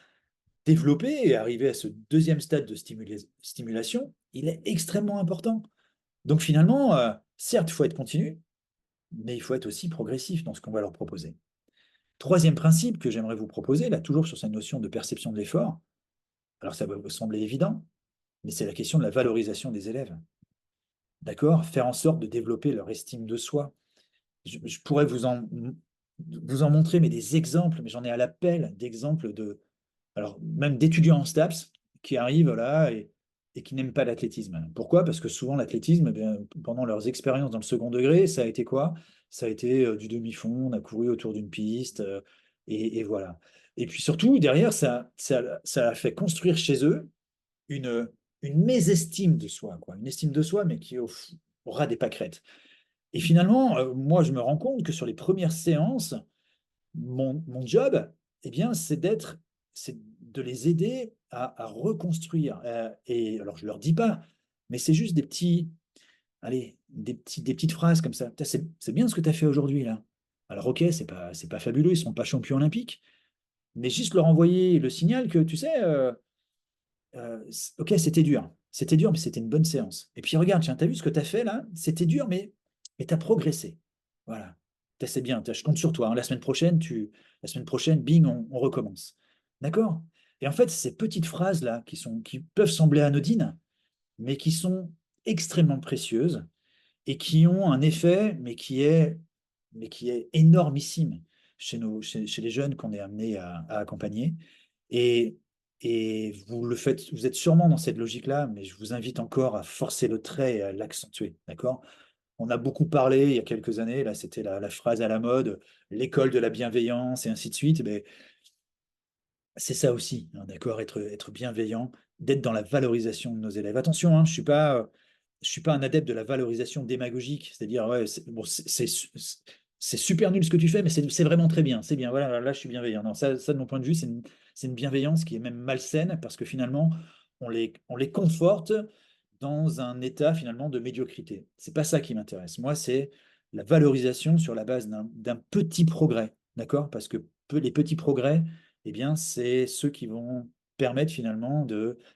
développer et arriver à ce deuxième stade de stimulation, il est extrêmement important. Donc finalement, certes, il faut être continu, mais il faut être aussi progressif dans ce qu'on va leur proposer. Troisième principe que j'aimerais vous proposer, là, toujours sur cette notion de perception de l'effort, alors ça va vous sembler évident, mais c'est la question de la valorisation des élèves. D'accord? Faire en sorte de développer leur estime de soi. Je pourrais vous en montrer mais des exemples, mais j'en ai à l'appel d'exemples alors même d'étudiants en STAPS qui arrivent là et qui n'aiment pas l'athlétisme. Pourquoi? Parce que souvent l'athlétisme, eh bien, pendant leurs expériences dans le second degré, ça a été quoi? Ça a été du demi-fond, on a couru autour d'une piste, et voilà. Et puis surtout, derrière, ça a fait construire chez eux une, une mésestime de soi, quoi. Une estime de soi, mais qui aura des pâquerettes. Et finalement, moi, je me rends compte que sur les premières séances, mon job, eh bien, c'est de les aider à reconstruire. Et alors, je leur dis pas, mais c'est juste allez, des petites phrases comme ça. C'est bien ce que tu as fait aujourd'hui, là. Alors, ok, c'est pas fabuleux, ils ne sont pas champions olympiques, mais juste leur envoyer le signal que, tu sais, ok, c'était dur, mais c'était une bonne séance. Et puis, regarde, tiens, tu as vu ce que tu as fait là? C'était dur, mais mais tu as progressé. Voilà. C'est bien, je compte sur toi, hein. La semaine prochaine, bing, on recommence. D'accord? Et en fait, ces petites phrases-là qui peuvent sembler anodines, mais qui sont extrêmement précieuses et qui ont un effet, mais qui est énormissime chez les jeunes qu'on est amené à accompagner. Et, et vous le faites, vous êtes sûrement dans cette logique-là, mais je vous invite encore à forcer le trait et à l'accentuer. D'accord? On a beaucoup parlé il y a quelques années, là c'était la phrase à la mode, l'école de la bienveillance et ainsi de suite. Mais c'est ça aussi, hein, d'accord, être bienveillant, d'être dans la valorisation de nos élèves. Attention, hein, je suis pas un adepte de la valorisation démagogique, c'est-à-dire, ouais, bon, c'est super nul ce que tu fais, mais c'est vraiment très bien, c'est bien, voilà, là je suis bienveillant. Non, ça de mon point de vue, c'est une bienveillance qui est même malsaine, parce que finalement, on les conforte dans un état finalement de médiocrité. C'est pas ça qui m'intéresse. Moi, c'est la valorisation sur la base d'un petit progrès, d'accord? Parce que les petits progrès, eh bien, c'est ceux qui vont permettre finalement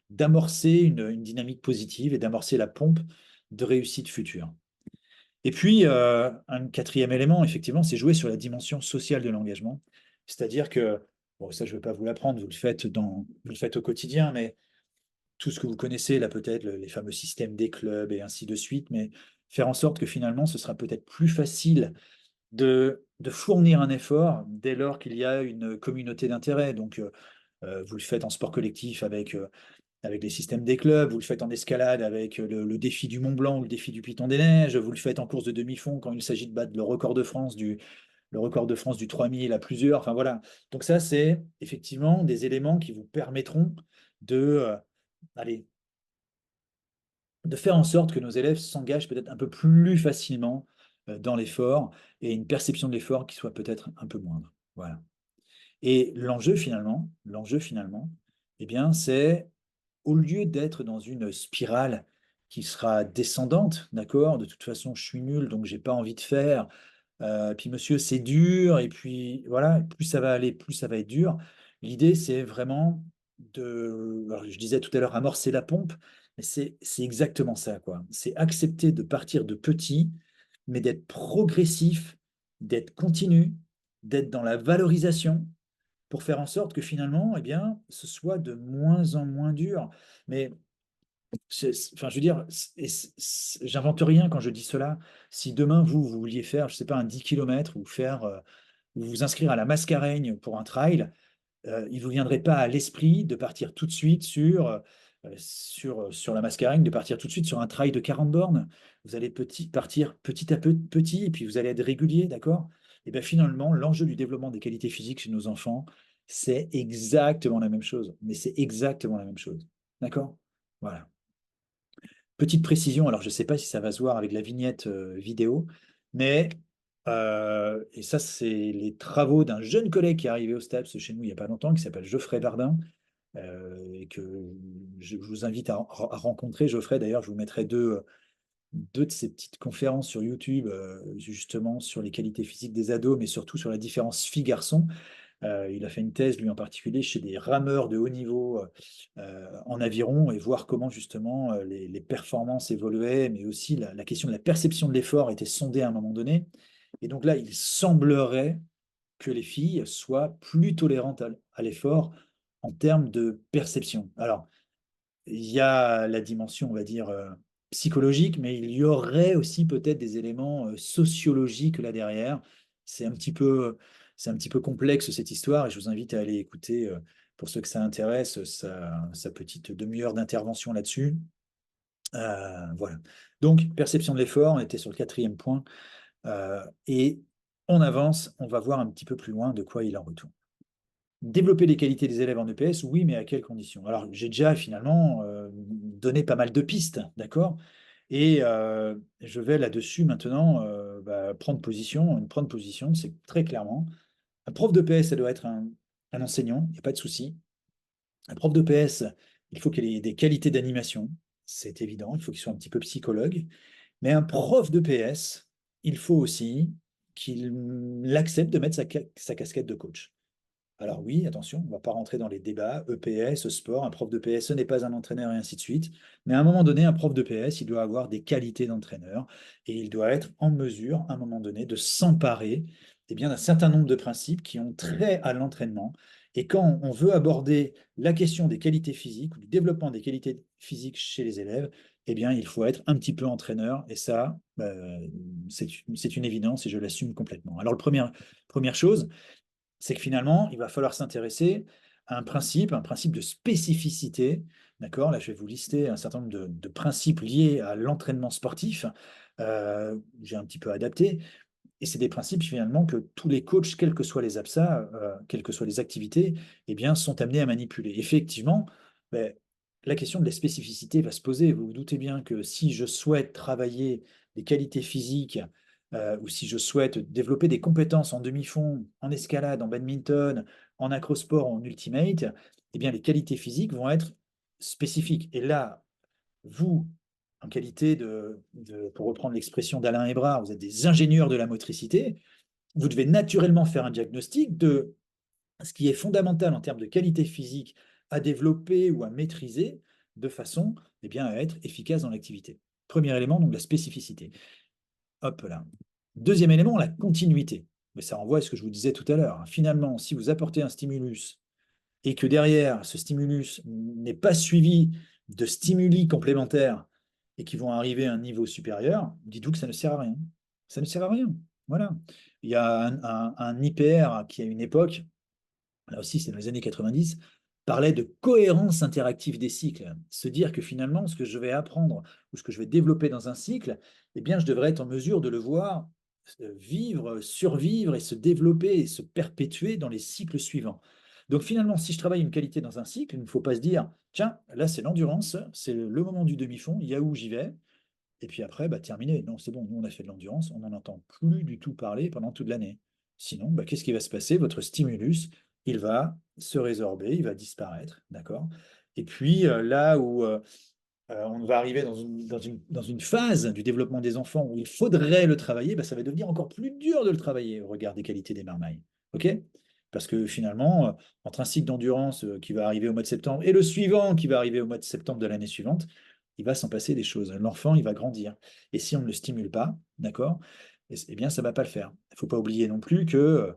d'amorcer une dynamique positive et d'amorcer la pompe de réussite future. Et puis, un quatrième élément, effectivement, c'est jouer sur la dimension sociale de l'engagement. C'est-à-dire que, bon, ça, je ne vais pas vous l'apprendre, vous le faites au quotidien, mais tout ce que vous connaissez, là, peut-être, les fameux systèmes des clubs et ainsi de suite, mais faire en sorte que finalement, ce sera peut-être plus facile de fournir un effort dès lors qu'il y a une communauté d'intérêt. Donc, vous le faites en sport collectif avec les systèmes des clubs, vous le faites en escalade avec le défi du Mont Blanc ou le défi du Piton des Neiges, vous le faites en course de demi-fond quand il s'agit de battre le record de France du 3000 à plusieurs. Enfin voilà. Donc ça, c'est effectivement des éléments qui vous permettront de, allez, de faire en sorte que nos élèves s'engagent peut-être un peu plus facilement dans l'effort et une perception de l'effort qui soit peut-être un peu moindre. Voilà. Et l'enjeu finalement, eh bien, c'est au lieu d'être dans une spirale qui sera descendante, d'accord? De toute façon, je suis nul, donc j'ai pas envie de faire. Puis monsieur, c'est dur, et puis voilà, plus ça va aller, plus ça va être dur. L'idée, c'est vraiment alors, je disais tout à l'heure, amorcer la pompe, mais c'est exactement ça, quoi. C'est accepter de partir de petit, mais d'être progressif, d'être continu, d'être dans la valorisation, pour faire en sorte que finalement, eh bien, ce soit de moins en moins dur. Mais enfin, je veux dire, j'invente rien quand je dis cela. Si demain, vous vouliez faire, je sais pas, un 10 km ou ou vous inscrire à la Mascareigne pour un trail, il ne vous viendrait pas à l'esprit de partir tout de suite sur la Mascareigne, de partir tout de suite sur un trail de 40 bornes. Vous allez partir petit à petit, et puis vous allez être régulier, d'accord? Et bien finalement, l'enjeu du développement des qualités physiques chez nos enfants, c'est exactement la même chose. Mais c'est exactement la même chose. D'accord? Voilà. Petite précision, alors je ne sais pas si ça va se voir avec la vignette vidéo, mais, et ça c'est les travaux d'un jeune collègue qui est arrivé au STAPS chez nous il n'y a pas longtemps, qui s'appelle Geoffrey Bardin, et que je vous invite à rencontrer. Geoffrey, d'ailleurs, je vous mettrai deux de ces petites conférences sur YouTube, justement sur les qualités physiques des ados, mais surtout sur la différence filles-garçons. Il a fait une thèse, lui en particulier, chez des rameurs de haut niveau en aviron, et voir comment justement les performances évoluaient, mais aussi la question de la perception de l'effort était sondée à un moment donné. Et donc là, il semblerait que les filles soient plus tolérantes à l'effort en termes de perception. Alors, il y a la dimension, on va dire, psychologique, mais il y aurait aussi peut-être des éléments sociologiques là derrière. C'est un petit peu, c'est un petit peu complexe cette histoire, et je vous invite à aller écouter, pour ceux que ça intéresse, sa petite demi-heure d'intervention là-dessus. Voilà. Donc, perception de l'effort, on était sur le quatrième point, et on avance, on va voir un petit peu plus loin de quoi il en retourne. Développer les qualités des élèves en EPS, oui, mais à quelles conditions? Alors, j'ai déjà finalement donné pas mal de pistes, d'accord? Et je vais là-dessus maintenant prendre position. Prendre position, c'est très clairement, un prof d'EPS, ça doit être un enseignant, il n'y a pas de souci. Un prof d'EPS, il faut qu'il ait des qualités d'animation, c'est évident, il faut qu'il soit un petit peu psychologue. Mais un prof d'EPS, il faut aussi qu'il accepte de mettre sa casquette de coach. Alors oui, attention, on ne va pas rentrer dans les débats, EPS, sport, un prof de PS n'est pas un entraîneur et ainsi de suite. Mais à un moment donné, un prof de PS, il doit avoir des qualités d'entraîneur et il doit être en mesure, à un moment donné, de s'emparer d'un certain nombre de principes qui ont trait à l'entraînement. Et quand on veut aborder la question des qualités physiques ou du développement des qualités physiques chez les élèves, il faut être un petit peu entraîneur. Et ça, c'est une évidence et je l'assume complètement. Alors, première chose, c'est que finalement, il va falloir s'intéresser à un principe de spécificité. D'accord? Là, je vais vous lister un certain nombre de principes liés à l'entraînement sportif. J'ai un petit peu adapté. Et c'est des principes finalement que tous les coachs, quels que soient les APSA, quelles que soient les activités, sont amenés à manipuler. Effectivement, ben, la question de la spécificité va se poser. Vous vous doutez bien que si je souhaite travailler des qualités physiques ou si je souhaite développer des compétences en demi-fond, en escalade, en badminton, en acrosport, en ultimate, les qualités physiques vont être spécifiques. Et là, vous, en qualité pour reprendre l'expression d'Alain Hébrard, vous êtes des ingénieurs de la motricité, vous devez naturellement faire un diagnostic de ce qui est fondamental en termes de qualité physique à développer ou à maîtriser de façon à être efficace dans l'activité. Premier élément, donc la spécificité. Hop là. Deuxième élément, la continuité. Mais ça renvoie à ce que je vous disais tout à l'heure. Finalement, si vous apportez un stimulus et que derrière, ce stimulus n'est pas suivi de stimuli complémentaires et qui vont arriver à un niveau supérieur, dites-vous que ça ne sert à rien. Ça ne sert à rien. Voilà. Il y a un IPR qui, à une époque, là aussi c'est dans les années 90, parlait de cohérence interactive des cycles. Se dire que finalement, ce que je vais apprendre ou ce que je vais développer dans un cycle, je devrais être en mesure de le voir vivre, survivre et se développer et se perpétuer dans les cycles suivants. Donc finalement, si je travaille une qualité dans un cycle, il ne faut pas se dire, tiens, là c'est l'endurance, c'est le moment du demi-fond, il y a où j'y vais, et puis après, terminé. Non, c'est bon, nous on a fait de l'endurance, on n'en entend plus du tout parler pendant toute l'année. Sinon, qu'est-ce qui va se passer? Votre stimulus, il va se résorber, il va disparaître, d'accord? Et puis là où on va arriver dans une phase du développement des enfants où il faudrait le travailler, ça va devenir encore plus dur de le travailler au regard des qualités des marmailles. OK? Parce que finalement, entre un cycle d'endurance qui va arriver au mois de septembre et le suivant qui va arriver au mois de septembre de l'année suivante, il va s'en passer des choses. L'enfant, il va grandir. Et si on ne le stimule pas, d'accord, ça ne va pas le faire. Il ne faut pas oublier non plus que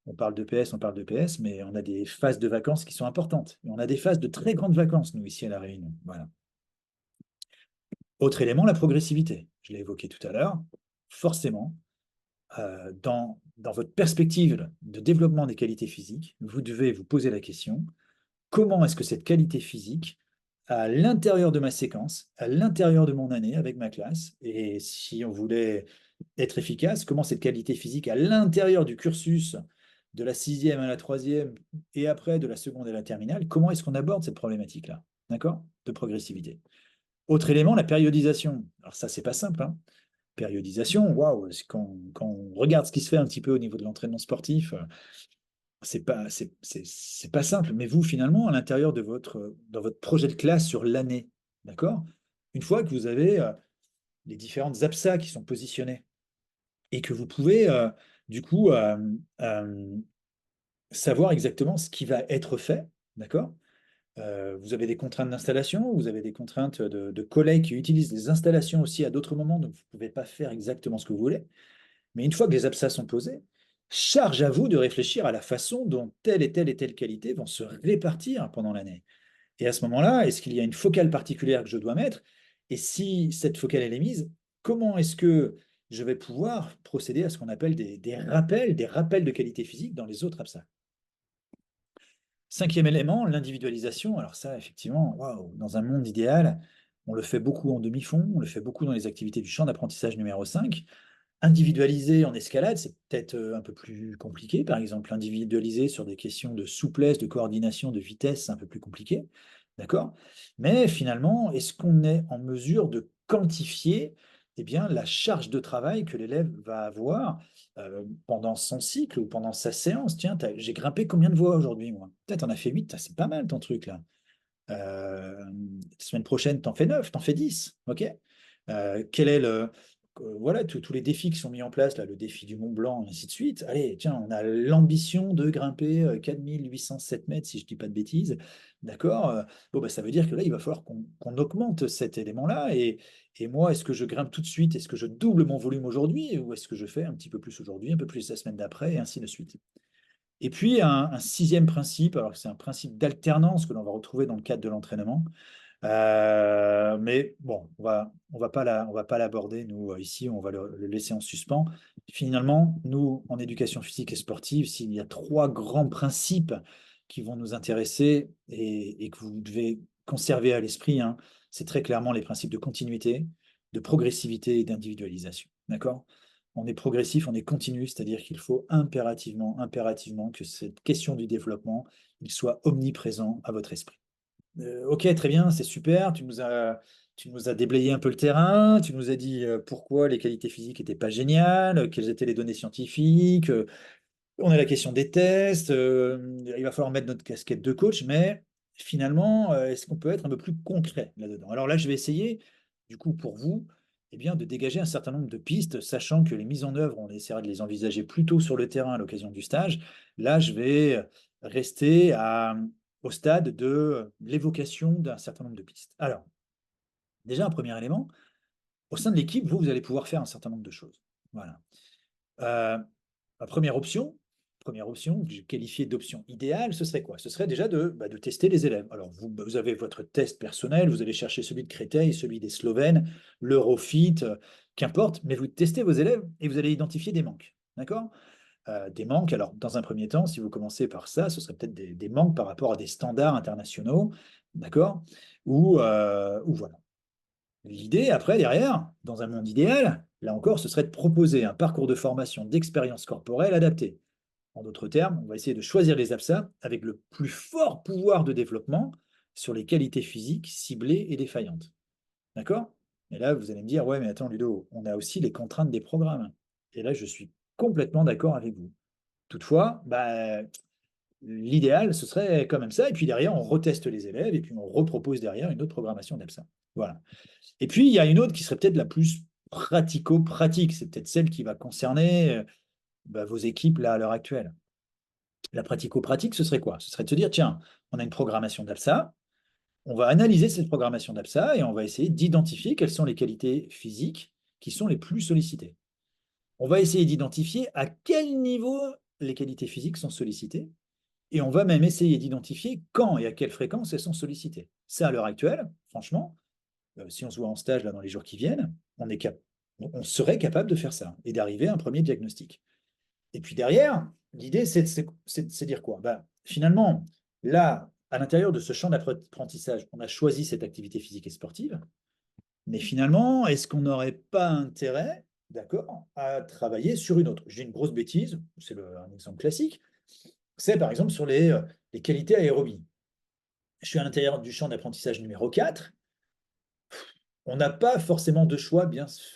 on parle de PS, mais on a des phases de vacances qui sont importantes. Et on a des phases de très grandes vacances, nous, ici à La Réunion. Voilà. Autre élément, la progressivité. Je l'ai évoqué tout à l'heure. Forcément, dans votre perspective de développement des qualités physiques, vous devez vous poser la question, comment est-ce que cette qualité physique, à l'intérieur de ma séquence, à l'intérieur de mon année avec ma classe, et si on voulait être efficace, comment cette qualité physique, à l'intérieur du cursus de la sixième à la troisième, et après de la seconde à la terminale, comment est-ce qu'on aborde cette problématique-là, d'accord, de progressivité. Autre élément, la périodisation. Alors ça, c'est pas simple, hein. Périodisation, waouh, quand on regarde ce qui se fait un petit peu au niveau de l'entraînement sportif, c'est pas simple. Mais vous, finalement, à l'intérieur de dans votre projet de classe sur l'année, d'accord? Une fois que vous avez les différentes APSA qui sont positionnées et que vous pouvez, du coup, savoir exactement ce qui va être fait, d'accord? Vous avez des contraintes d'installation, vous avez des contraintes de collègues qui utilisent les installations aussi à d'autres moments, donc vous ne pouvez pas faire exactement ce que vous voulez. Mais une fois que les absas sont posés, charge à vous de réfléchir à la façon dont telle et telle qualité vont se répartir pendant l'année. Et à ce moment-là, est-ce qu'il y a une focale particulière que je dois mettre? Et si cette focale elle est mise, comment est-ce que je vais pouvoir procéder à ce qu'on appelle des rappels de qualité physique dans les autres absas? Cinquième élément, l'individualisation. Alors ça, effectivement, waouh, dans un monde idéal, on le fait beaucoup en demi-fond, on le fait beaucoup dans les activités du champ d'apprentissage numéro 5. Individualiser en escalade, c'est peut-être un peu plus compliqué. Par exemple, individualiser sur des questions de souplesse, de coordination, de vitesse, c'est un peu plus compliqué. D'accord? Mais finalement, est-ce qu'on est en mesure de quantifier la charge de travail que l'élève va avoir pendant son cycle ou pendant sa séance? Tiens, j'ai grimpé combien de fois aujourd'hui, moi? Peut-être t'en as fait 8, c'est pas mal ton truc là. La semaine prochaine, t'en fais 9, t'en fais 10. OK? Quel est voilà, tous les défis qui sont mis en place, là, le défi du Mont Blanc, et ainsi de suite. Allez, tiens, on a l'ambition de grimper 4807 mètres, si je ne dis pas de bêtises. D'accord? Bon, bah, ça veut dire que là, il va falloir qu'on augmente cet élément-là. Et moi, est-ce que je grimpe tout de suite? Est-ce que je double mon volume aujourd'hui? Ou est-ce que je fais un petit peu plus aujourd'hui, un peu plus la semaine d'après, et ainsi de suite? Et puis, un sixième principe, alors que c'est un principe d'alternance que l'on va retrouver dans le cadre de l'entraînement. Mais bon, on va pas l'aborder, nous, ici, on va le laisser en suspens. Finalement, nous, en éducation physique et sportive, s'il y a trois grands principes qui vont nous intéresser et que vous devez conserver à l'esprit, hein, c'est très clairement les principes de continuité, de progressivité et d'individualisation. D'accord? On est progressif, on est continu, c'est-à-dire qu'il faut impérativement que cette question du développement, il soit omniprésent à votre esprit. Ok, très bien, c'est super. Tu nous as déblayé un peu le terrain. Tu nous as dit pourquoi les qualités physiques n'étaient pas géniales, quelles étaient les données scientifiques. On a la question des tests. Il va falloir mettre notre casquette de coach, mais finalement, est-ce qu'on peut être un peu plus concret là-dedans? Alors là, je vais essayer, du coup, pour vous, eh bien, de dégager un certain nombre de pistes, sachant que les mises en œuvre, on essaiera de les envisager plutôt sur le terrain à l'occasion du stage. Là, je vais rester au stade de l'évocation d'un certain nombre de pistes. Alors, déjà, un premier élément, au sein de l'équipe, vous allez pouvoir faire un certain nombre de choses. Voilà. La première option que j'ai qualifiée d'option idéale, ce serait quoi? Ce serait déjà de tester les élèves. Alors, vous avez votre test personnel, vous allez chercher celui de Créteil, celui des Slovènes, l'Eurofit, qu'importe, mais vous testez vos élèves et vous allez identifier des manques. D'accord? Des manques, alors dans un premier temps, si vous commencez par ça, ce serait peut-être des manques par rapport à des standards internationaux, d'accord? Ou voilà. L'idée, après, derrière, dans un monde idéal, là encore, ce serait de proposer un parcours de formation d'expérience corporelle adapté. En d'autres termes, on va essayer de choisir les APSA avec le plus fort pouvoir de développement sur les qualités physiques ciblées et défaillantes. D'accord? Et là, vous allez me dire, ouais, mais attends, Ludo, on a aussi les contraintes des programmes. Et là, je suis complètement d'accord avec vous. Toutefois, bah, l'idéal, ce serait quand même ça. Et puis derrière, on reteste les élèves et puis on repropose derrière une autre programmation d'APSA. Voilà. Et puis, il y a une autre qui serait peut-être la plus pratico-pratique. C'est peut-être celle qui va concerner vos équipes là à l'heure actuelle. La pratico-pratique, ce serait quoi? Ce serait de se dire, tiens, on a une programmation d'APSA, on va analyser cette programmation d'APSA et on va essayer d'identifier quelles sont les qualités physiques qui sont les plus sollicitées. On va essayer d'identifier à quel niveau les qualités physiques sont sollicitées et on va même essayer d'identifier quand et à quelle fréquence elles sont sollicitées. Ça, à l'heure actuelle, franchement, si on se voit en stage là, dans les jours qui viennent, on serait capable de faire ça et d'arriver à un premier diagnostic. Et puis derrière, l'idée, c'est de dire quoi? Ben, finalement, là, à l'intérieur de ce champ d'apprentissage, on a choisi cette activité physique et sportive, mais finalement, est-ce qu'on n'aurait pas intérêt, d'accord, à travailler sur une autre? J'ai une grosse bêtise, c'est un exemple classique, c'est par exemple sur les qualités aérobie. Je suis à l'intérieur du champ d'apprentissage numéro 4. On n'a pas forcément de choix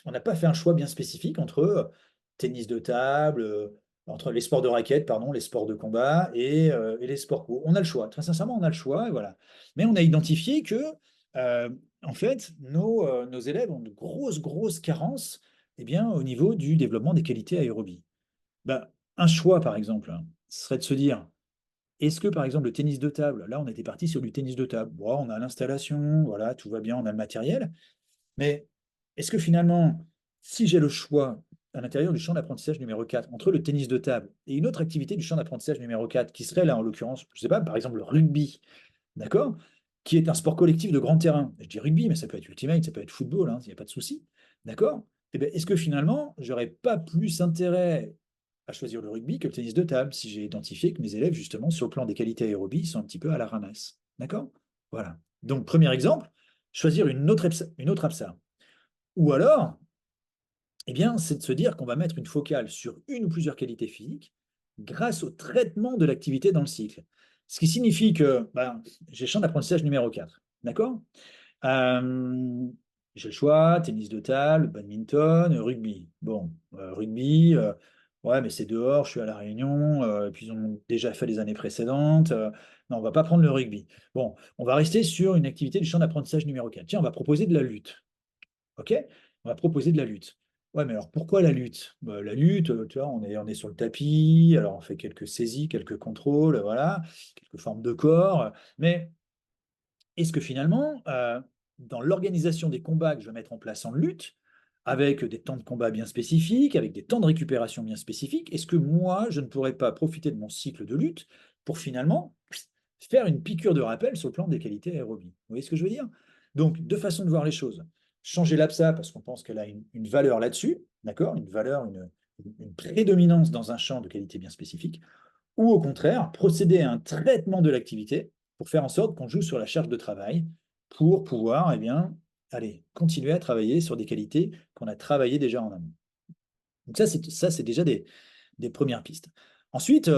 on n'a pas fait un choix bien spécifique entre tennis de table, entre les sports de raquette, pardon, les sports de combat et les sports co. On a le choix. Très sincèrement, on a le choix, et voilà. Mais on a identifié que, euh, en fait, nos élèves ont de grosses carences, eh bien, au niveau du développement des qualités aérobie. Ben, un choix, par exemple, hein, serait de se dire, est-ce que, par exemple, le tennis de table, là, on était parti sur du tennis de table. Bon, on a l'installation, voilà, tout va bien, on a le matériel. Mais est-ce que finalement, si j'ai le choix à l'intérieur du champ d'apprentissage numéro 4 entre le tennis de table et une autre activité du champ d'apprentissage numéro 4 qui serait là, en l'occurrence, je ne sais pas, par exemple le rugby, d'accord? Qui est un sport collectif de grand terrain. Je dis rugby, mais ça peut être ultimate, ça peut être football, hein, il n'y a pas de souci. D'accord? Eh bien, est-ce que finalement, j'aurais pas plus intérêt à choisir le rugby que le tennis de table si j'ai identifié que mes élèves, justement, sur le plan des qualités aérobies, sont un petit peu à la ramasse. D'accord? Voilà. Donc, premier exemple, choisir une autre APSA. Ou alors, eh bien, c'est de se dire qu'on va mettre une focale sur une ou plusieurs qualités physiques grâce au traitement de l'activité dans le cycle. Ce qui signifie que j'ai le champ d'apprentissage numéro 4. D'accord? Euh, j'ai le choix, tennis de table, badminton, rugby. Bon, rugby, ouais, mais c'est dehors, je suis à La Réunion, puis ils ont déjà fait les années précédentes. Non, on va pas prendre le rugby. Bon, on va rester sur une activité du champ d'apprentissage numéro 4. Tiens, on va proposer de la lutte. OK? On va proposer de la lutte. Ouais, mais alors pourquoi la lutte? Bah, la lutte, tu vois, on est sur le tapis, alors on fait quelques saisies, quelques contrôles, voilà, quelques formes de corps. Mais est-ce que finalement, dans l'organisation des combats que je vais mettre en place en lutte, avec des temps de combat bien spécifiques, avec des temps de récupération bien spécifiques, est-ce que moi, je ne pourrais pas profiter de mon cycle de lutte pour finalement faire une piqûre de rappel sur le plan des qualités aérobies? Vous voyez ce que je veux dire? Donc, deux façons de voir les choses. Changer l'APSA parce qu'on pense qu'elle a une valeur là-dessus, d'accord? Une valeur, une prédominance dans un champ de qualité bien spécifique, ou au contraire, procéder à un traitement de l'activité pour faire en sorte qu'on joue sur la charge de travail pour pouvoir, eh bien, allez, continuer à travailler sur des qualités qu'on a travaillées déjà en amont. Donc ça, c'est déjà des premières pistes. Ensuite,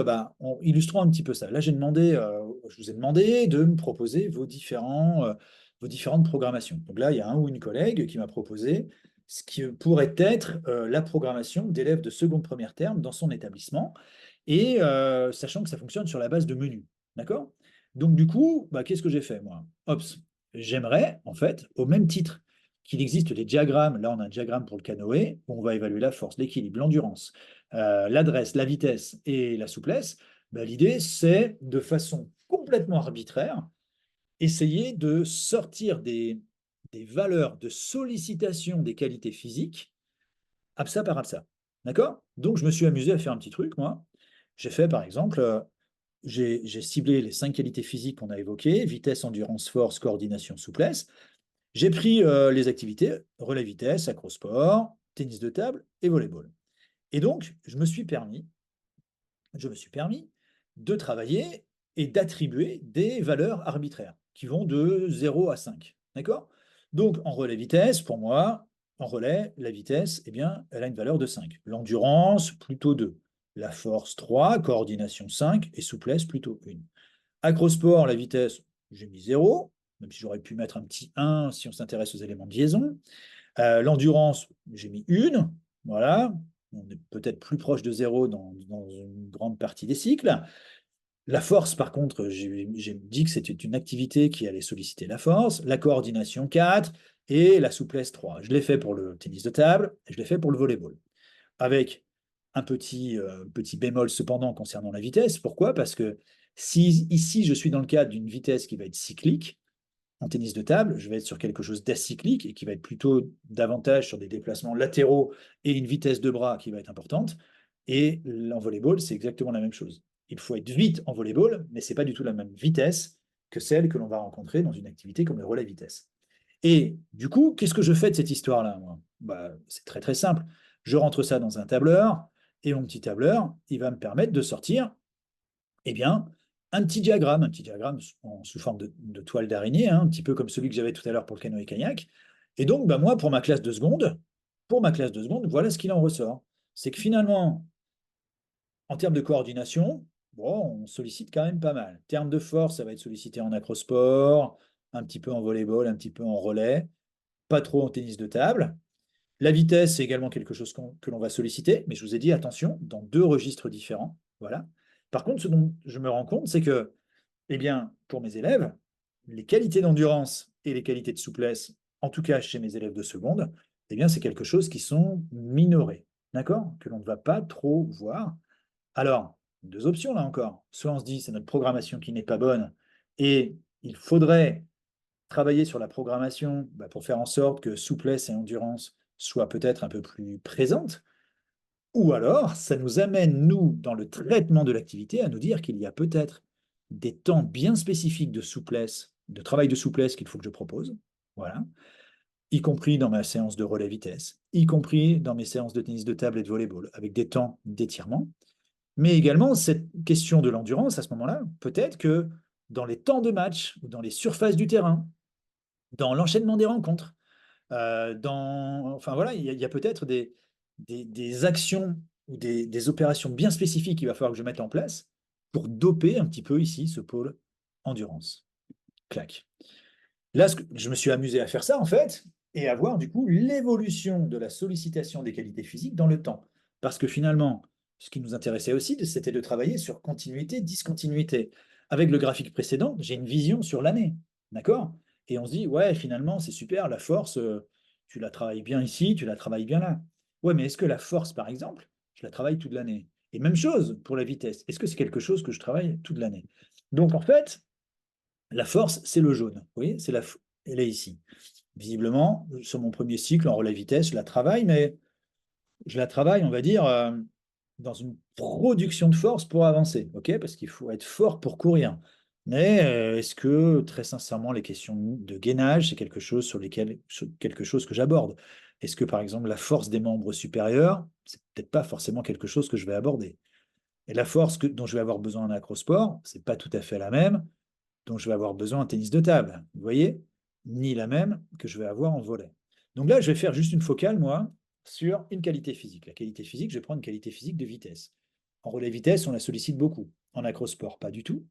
illustrons un petit peu ça. Là, je vous ai demandé de me proposer vos différentes programmations. Donc là, il y a un ou une collègue qui m'a proposé ce qui pourrait être la programmation d'élèves de seconde première terme dans son établissement, et sachant que ça fonctionne sur la base de menus. D'accord? Donc, du coup, qu'est-ce que j'ai fait, moi? Ops, j'aimerais, en fait, au même titre qu'il existe des diagrammes, là, on a un diagramme pour le canoë, où on va évaluer la force, l'équilibre, l'endurance, l'adresse, la vitesse et la souplesse. L'idée, c'est de façon complètement arbitraire, essayer de sortir des valeurs de sollicitation des qualités physiques, APSA par APSA. D'accord? Donc, je me suis amusé à faire un petit truc, moi. J'ai fait, par exemple, j'ai ciblé les 5 qualités physiques qu'on a évoquées: vitesse, endurance, force, coordination, souplesse. J'ai pris les activités, relais vitesse, acrosport, tennis de table et volleyball. Et donc, je me suis permis de travailler et d'attribuer des valeurs arbitraires qui vont de 0 à 5. D'accord? Donc, en relais vitesse, pour moi, en relais, la vitesse, eh bien, elle a une valeur de 5. L'endurance, plutôt 2. La force, 3. Coordination, 5. Et souplesse, plutôt 1. Acrosport, la vitesse, j'ai mis 0, même si j'aurais pu mettre un petit 1 si on s'intéresse aux éléments de liaison. L'endurance, j'ai mis 1. Voilà. On est peut-être plus proche de 0 dans une grande partie des cycles. La force, par contre, j'ai dit que c'était une activité qui allait solliciter la force. La coordination, 4. Et la souplesse, 3. Je l'ai fait pour le tennis de table et je l'ai fait pour le volleyball. Avec un petit bémol cependant concernant la vitesse. Pourquoi? Parce que si ici je suis dans le cadre d'une vitesse qui va être cyclique, en tennis de table, je vais être sur quelque chose d'acyclique et qui va être plutôt davantage sur des déplacements latéraux et une vitesse de bras qui va être importante. Et en volleyball, c'est exactement la même chose. Il faut être vite en volleyball, mais ce n'est pas du tout la même vitesse que celle que l'on va rencontrer dans une activité comme le relais vitesse. Et du coup, qu'est-ce que je fais de cette histoire-là, moi? C'est très très simple. Je rentre ça dans un tableur, et mon petit tableur, il va me permettre de sortir, eh bien, un petit diagramme sous forme de toile d'araignée, hein, un petit peu comme celui que j'avais tout à l'heure pour le canoë-kayak. Et donc, moi, pour ma classe de seconde, voilà ce qu'il en ressort. C'est que finalement, en termes de coordination, bon, on sollicite quand même pas mal. En termes de force, ça va être sollicité en acrosport, un petit peu en volleyball, un petit peu en relais, pas trop en tennis de table. La vitesse, c'est également quelque chose que l'on va solliciter, mais je vous ai dit, attention, dans 2 registres différents. Voilà. Par contre, ce dont je me rends compte, c'est que, eh bien, pour mes élèves, les qualités d'endurance et les qualités de souplesse, en tout cas chez mes élèves de seconde, eh bien, c'est quelque chose qui sont minorés, d'accord? Que l'on ne va pas trop voir. Alors, 2 options là encore. Soit on se dit, c'est notre programmation qui n'est pas bonne et il faudrait travailler sur la programmation pour faire en sorte que souplesse et endurance soient peut-être un peu plus présentes. Ou alors, ça nous amène, nous, dans le traitement de l'activité, à nous dire qu'il y a peut-être des temps bien spécifiques de souplesse, de travail de souplesse qu'il faut que je propose. Voilà. Y compris dans ma séance de relais vitesse, y compris dans mes séances de tennis de table et de volleyball, avec des temps d'étirement. Mais également, cette question de l'endurance, à ce moment-là, peut-être que dans les temps de match ou dans les surfaces du terrain, dans l'enchaînement des rencontres, enfin voilà, il y a peut-être des actions ou des opérations bien spécifiques qu'il va falloir que je mette en place pour doper un petit peu ici ce pôle endurance. Clac. Là, je me suis amusé à faire ça en fait, et à voir du coup l'évolution de la sollicitation des qualités physiques dans le temps. Parce que finalement, ce qui nous intéressait aussi, c'était de travailler sur continuité, discontinuité. Avec le graphique précédent, j'ai une vision sur l'année. D'accord? Et on se dit, ouais, finalement, c'est super, la force, tu la travailles bien ici, tu la travailles bien là. Ouais, mais est-ce que la force, par exemple, je la travaille toute l'année? Et même chose pour la vitesse. Est-ce que c'est quelque chose que je travaille toute l'année? Donc, en fait, la force, c'est le jaune. Vous voyez, elle est ici. Visiblement, sur mon premier cycle en relais vitesse, je la travaille, mais je la travaille, on va dire, dans une production de force pour avancer, ok? Parce qu'il faut être fort pour courir. Mais est-ce que, très sincèrement, les questions de gainage, c'est quelque chose que j'aborde? Est-ce que, par exemple, la force des membres supérieurs, c'est peut-être pas forcément quelque chose que je vais aborder? Et la force dont je vais avoir besoin en acrosport, c'est pas tout à fait la même dont je vais avoir besoin en tennis de table. Vous voyez? Ni la même que je vais avoir en volley. Donc là, je vais faire juste une focale, moi, sur une qualité physique. La qualité physique, je vais prendre une qualité physique de vitesse. En relais vitesse, on la sollicite beaucoup. En acrosport, pas du tout.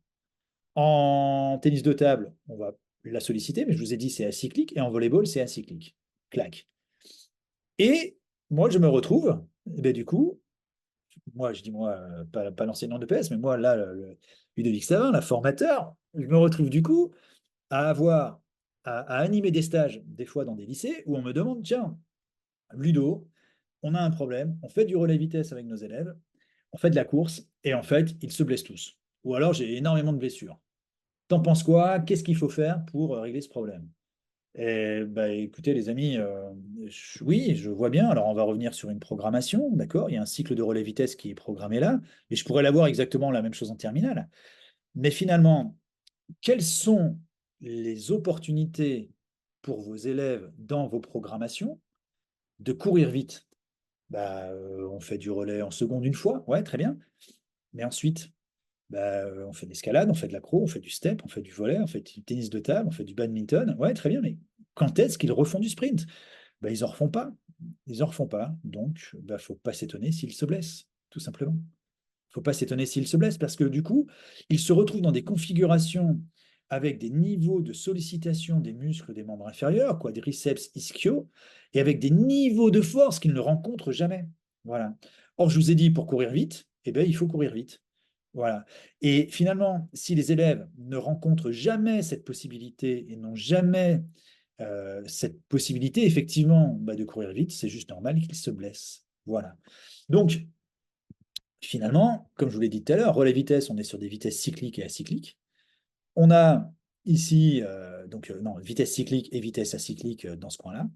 En tennis de table, on va la solliciter, mais je vous ai dit c'est acyclique. Et en volleyball, c'est acyclique. Clac. Et moi, je me retrouve, eh bien, du coup, moi, je dis moi, pas l'enseignant de PS, mais moi, là, Ludovic Savin, la formateur, je me retrouve du coup à animer des stages, des fois dans des lycées, où on me demande, tiens, Ludo, on a un problème, on fait du relais vitesse avec nos élèves, on fait de la course, et en fait, ils se blessent tous. Ou alors, j'ai énormément de blessures. T'en penses quoi? Qu'est-ce qu'il faut faire pour régler ce problème? Et bah, écoutez, les amis, oui, je vois bien. Alors, on va revenir sur une programmation, d'accord? Il y a un cycle de relais vitesse qui est programmé là, et je pourrais l'avoir exactement la même chose en terminale. Mais finalement, quelles sont les opportunités pour vos élèves dans vos programmations de courir vite? Bah, on fait du relais en seconde une fois, ouais, très bien. Mais ensuite, bah, on fait de l'escalade, on fait de l'accro, on fait du step, on fait du volley, on fait du tennis de table, on fait du badminton. Ouais, très bien, mais quand est-ce qu'ils refont du sprint? Bah, ils en refont pas. Ils en refont pas. Donc, bah, faut pas s'étonner s'ils se blessent, tout simplement. Faut pas s'étonner s'ils se blessent parce que du coup, ils se retrouvent dans des configurations avec des niveaux de sollicitation des muscles des membres inférieurs, quadriceps, ischio, et avec des niveaux de force qu'ils ne rencontrent jamais. Voilà. Or, je vous ai dit, pour courir vite, eh bien, il faut courir vite. Voilà. Et finalement, si les élèves ne rencontrent jamais cette possibilité et n'ont jamais cette possibilité, effectivement, bah, de courir vite, c'est juste normal qu'ils se blessent. Voilà. Donc, finalement, comme je vous l'ai dit tout à l'heure, relais vitesse, on est sur des vitesses cycliques et acycliques. On a ici, non, vitesse cyclique et vitesse acyclique dans ce coin-là.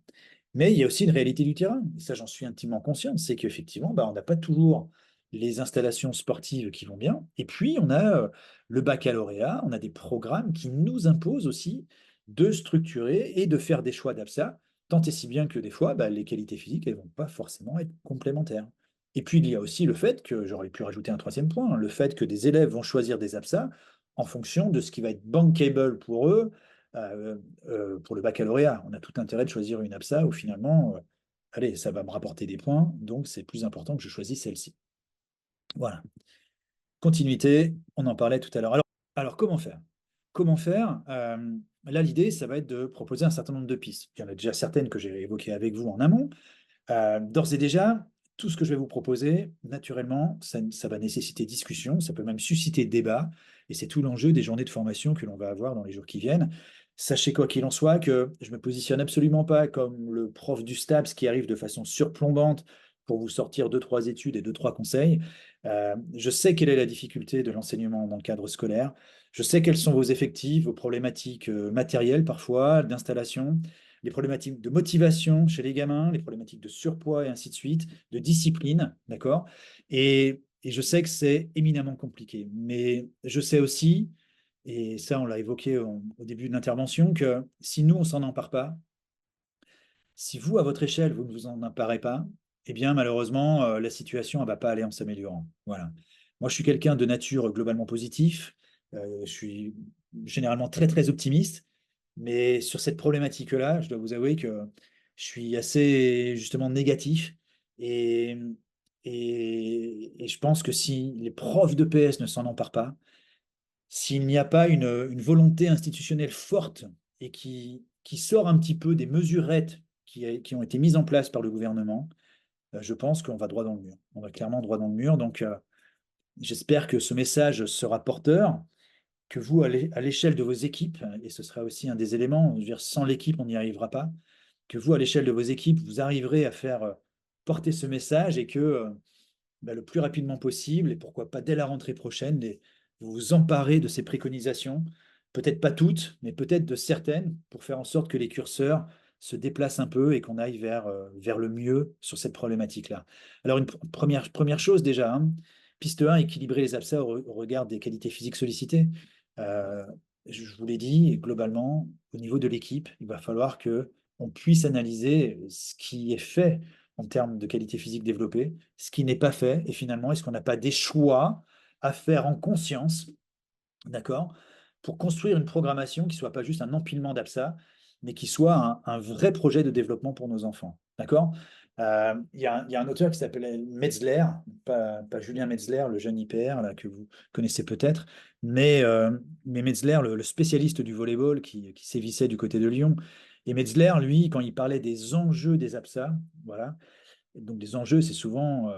Mais il y a aussi une réalité du terrain. Et ça, j'en suis intimement conscient. C'est qu'effectivement, bah, on n'a pas toujours les installations sportives qui vont bien. Et puis, on a le baccalauréat, on a des programmes qui nous imposent aussi de structurer et de faire des choix d'APSA, tant et si bien que des fois, bah, les qualités physiques, elles ne vont pas forcément être complémentaires. Et puis, il y a aussi le fait que, j'aurais pu rajouter un troisième point, hein, le fait que des élèves vont choisir des APSA en fonction de ce qui va être bankable pour eux euh, pour le baccalauréat. On a tout intérêt de choisir une APSA où finalement, allez, ça va me rapporter des points, donc c'est plus important que je choisisse celle-ci. Voilà. Continuité, on en parlait tout à l'heure. Alors comment faire? Comment faire? Là, l'idée, ça va être de proposer un certain nombre de pistes. Il y en a déjà certaines que j'ai évoquées avec vous en amont. D'ores et déjà, tout ce que je vais vous proposer, naturellement, ça va nécessiter discussion, ça peut même susciter débat, et c'est tout l'enjeu des journées de formation que l'on va avoir dans les jours qui viennent. Sachez quoi qu'il en soit que je me positionne absolument pas comme le prof du STAPS qui arrive de façon surplombante pour vous sortir deux, trois études et deux, trois conseils. Je sais quelle est la difficulté de l'enseignement dans le cadre scolaire. Je sais quels sont vos effectifs, vos problématiques matérielles parfois, d'installation, les problématiques de motivation chez les gamins, les problématiques de surpoids et ainsi de suite, de discipline, d'accord? Et je sais que c'est éminemment compliqué, mais je sais aussi, et ça on l'a évoqué au début de l'intervention, que si nous on s'en empare pas, si vous à votre échelle vous ne vous en emparez pas, eh bien malheureusement la situation ne va pas aller en s'améliorant. Voilà. Moi je suis quelqu'un de nature globalement positif, je suis généralement très très optimiste. Mais sur cette problématique-là, je dois vous avouer que je suis assez justement négatif. Et, et je pense que si les profs de PS ne s'en emparent pas, s'il n'y a pas une volonté institutionnelle forte et qui sort un petit peu des mesurettes qui ont été mises en place par le gouvernement, je pense qu'on va droit dans le mur. On va clairement droit dans le mur. Donc, j'espère que ce message sera porteur que vous, à l'échelle de vos équipes, et ce sera aussi un des éléments, je veux dire, sans l'équipe, on n'y arrivera pas, que vous, à l'échelle de vos équipes, vous arriverez à faire porter ce message et que le plus rapidement possible, et pourquoi pas dès la rentrée prochaine, vous vous emparez de ces préconisations, peut-être pas toutes, mais peut-être de certaines, pour faire en sorte que les curseurs se déplacent un peu et qu'on aille vers le mieux sur cette problématique-là. Alors, une première chose déjà, hein, piste 1, équilibrer les abscas au regard des qualités physiques sollicitées. Euh, je vous l'ai dit, globalement, au niveau de l'équipe, il va falloir que on puisse analyser ce qui est fait en termes de qualité physique développée, ce qui n'est pas fait, et finalement, est-ce qu'on n'a pas des choix à faire en conscience, d'accord, pour construire une programmation qui ne soit pas juste un empilement d'APSA, mais qui soit un vrai projet de développement pour nos enfants, d'accord. Il y a un auteur qui s'appelle Metzler, pas Julien Metzler, le jeune IPR là, que vous connaissez peut-être, mais Metzler, le spécialiste du volleyball qui sévissait du côté de Lyon. Et Metzler, lui, quand il parlait des enjeux des APSA, voilà, donc des enjeux, c'est souvent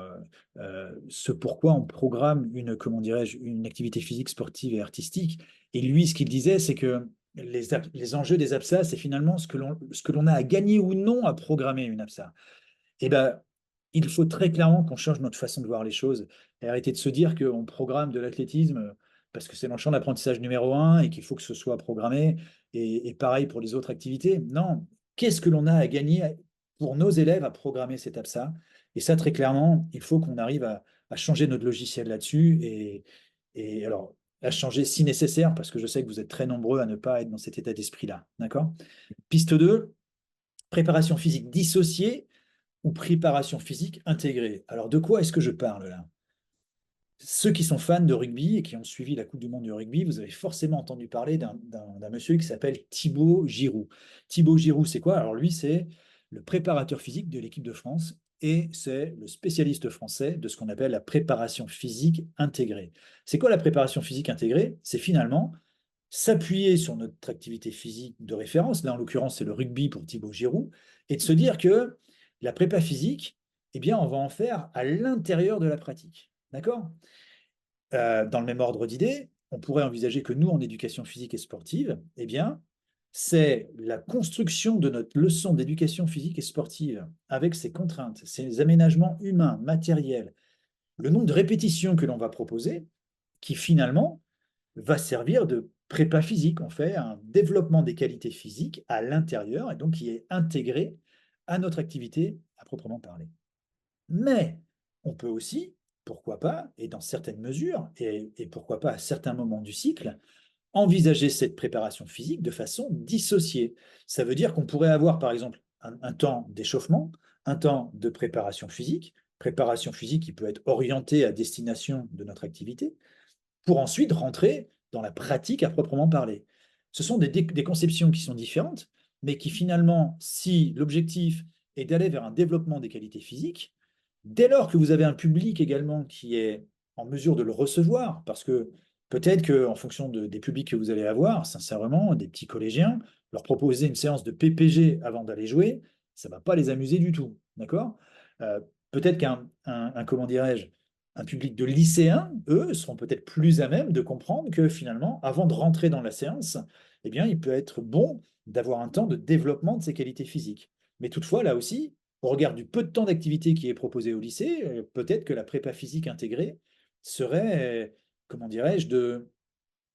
ce pourquoi on programme comment dirais-je, une activité physique, sportive et artistique. Et lui, ce qu'il disait, c'est que les enjeux des APSA, c'est finalement ce que l'on a à gagner ou non à programmer une APSA. Et ben, il faut très clairement qu'on change notre façon de voir les choses et arrêter de se dire qu'on programme de l'athlétisme parce que c'est le champ d'apprentissage numéro un et qu'il faut que ce soit programmé. Et pareil pour les autres activités. Non, qu'est-ce que l'on a à gagner pour nos élèves à programmer cette APSA? Et ça, très clairement, il faut qu'on arrive à changer notre logiciel là-dessus et alors à changer si nécessaire, parce que je sais que vous êtes très nombreux à ne pas être dans cet état d'esprit-là. D'accord? Piste 2, préparation physique dissociée ou préparation physique intégrée. Alors, de quoi est-ce que je parle là? Ceux qui sont fans de rugby et qui ont suivi la Coupe du Monde du rugby, vous avez forcément entendu parler d'un monsieur qui s'appelle Thibaut Giroud. Thibaut Giroud, c'est quoi? Alors lui, c'est le préparateur physique de l'équipe de France et c'est le spécialiste français de ce qu'on appelle la préparation physique intégrée. C'est quoi la préparation physique intégrée? C'est finalement s'appuyer sur notre activité physique de référence, là en l'occurrence c'est le rugby pour Thibaut Giroud, et de se dire que la prépa physique, eh bien on va en faire à l'intérieur de la pratique. D'accord? Dans le même ordre d'idées, on pourrait envisager que nous, en éducation physique et sportive, eh bien, c'est la construction de notre leçon d'éducation physique et sportive avec ses contraintes, ses aménagements humains, matériels, le nombre de répétitions que l'on va proposer, qui finalement va servir de prépa physique. On fait un développement des qualités physiques à l'intérieur et donc qui est intégré à notre activité à proprement parler. Mais on peut aussi, pourquoi pas, et dans certaines mesures, et pourquoi pas à certains moments du cycle, envisager cette préparation physique de façon dissociée. Ça veut dire qu'on pourrait avoir, par exemple, un temps d'échauffement, un temps de préparation physique qui peut être orientée à destination de notre activité, pour ensuite rentrer dans la pratique à proprement parler. Ce sont des conceptions qui sont différentes, mais qui finalement, si l'objectif est d'aller vers un développement des qualités physiques, dès lors que vous avez un public également qui est en mesure de le recevoir, parce que peut-être qu'en fonction des publics que vous allez avoir, sincèrement, des petits collégiens, leur proposer une séance de PPG avant d'aller jouer, ça ne va pas les amuser du tout. D'accord? Peut-être comment dirais-je, un public de lycéens, eux, seront peut-être plus à même de comprendre que finalement, avant de rentrer dans la séance, eh bien, il peut être bon d'avoir un temps de développement de ses qualités physiques. Mais toutefois, là aussi, au regard du peu de temps d'activité qui est proposé au lycée, peut-être que la prépa physique intégrée serait, comment dirais-je,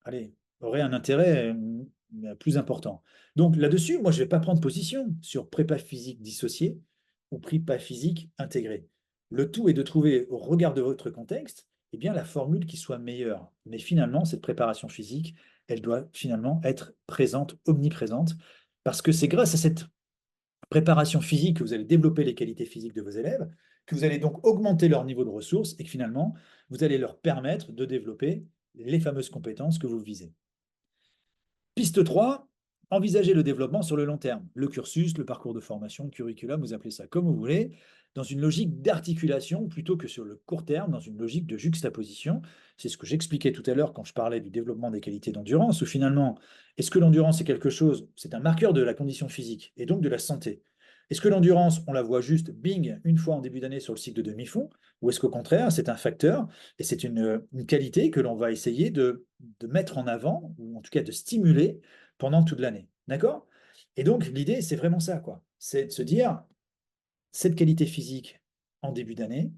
allez, aurait un intérêt plus important. Donc là-dessus, moi, je ne vais pas prendre position sur prépa physique dissociée ou prépa physique intégrée. Le tout est de trouver, au regard de votre contexte, eh bien, la formule qui soit meilleure. Mais finalement, cette préparation physique, elle doit finalement être présente, omniprésente, parce que c'est grâce à cette préparation physique que vous allez développer les qualités physiques de vos élèves, que vous allez donc augmenter leur niveau de ressources et que finalement, vous allez leur permettre de développer les fameuses compétences que vous visez. Piste 3, envisager le développement sur le long terme. Le cursus, le parcours de formation, le curriculum, vous appelez ça comme vous voulez, dans une logique d'articulation plutôt que sur le court terme, dans une logique de juxtaposition. C'est ce que j'expliquais tout à l'heure quand je parlais du développement des qualités d'endurance, où finalement, est-ce que l'endurance est quelque chose, c'est un marqueur de la condition physique et donc de la santé. Est-ce que l'endurance, on la voit juste, bing, une fois en début d'année sur le cycle de demi-fond, ou est-ce qu'au contraire, c'est un facteur et c'est une qualité que l'on va essayer de mettre en avant, ou en tout cas de stimuler pendant toute l'année. D'accord? Et donc, l'idée, c'est vraiment ça, quoi. C'est de se dire, cette qualité physique, en début d'année,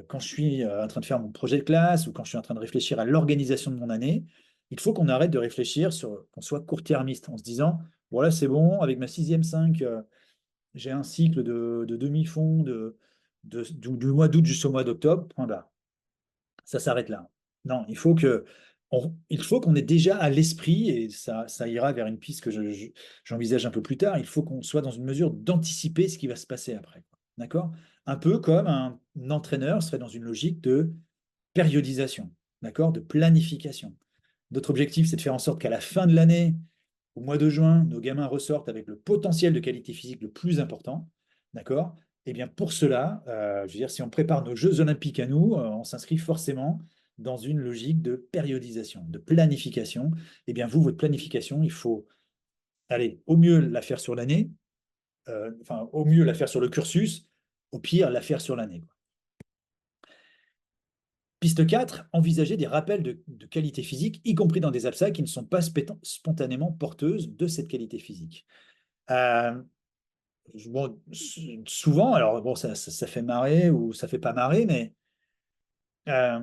quand je suis en train de faire mon projet de classe ou quand je suis en train de réfléchir à l'organisation de mon année, il faut qu'on arrête de réfléchir qu'on soit court-termiste en se disant, voilà, c'est bon, avec ma sixième 5, j'ai un cycle de demi-fond du mois d'août jusqu'au mois d'octobre, point barre. Ça s'arrête là. Non, il faut qu'on ait déjà à l'esprit, et ça ira vers une piste que j'envisage un peu plus tard, il faut qu'on soit dans une mesure d'anticiper ce qui va se passer après. D'accord? Un peu comme un entraîneur serait dans une logique de périodisation, d'accord? De planification. Notre objectif, c'est de faire en sorte qu'à la fin de l'année, au mois de juin, nos gamins ressortent avec le potentiel de qualité physique le plus important. D'accord? Eh bien, pour cela, je veux dire, si on prépare nos Jeux Olympiques à nous, on s'inscrit forcément dans une logique de périodisation, de planification. Eh bien, vous, votre planification, il faut, aller au mieux la faire sur l'année, enfin, au mieux la faire sur le cursus, au pire, la faire sur l'année. Piste 4, envisager des rappels de qualité physique, y compris dans des absas qui ne sont pas spontanément porteuses de cette qualité physique. Euh, bon, souvent, alors bon, ça fait marrer ou ça fait pas marrer, mais euh,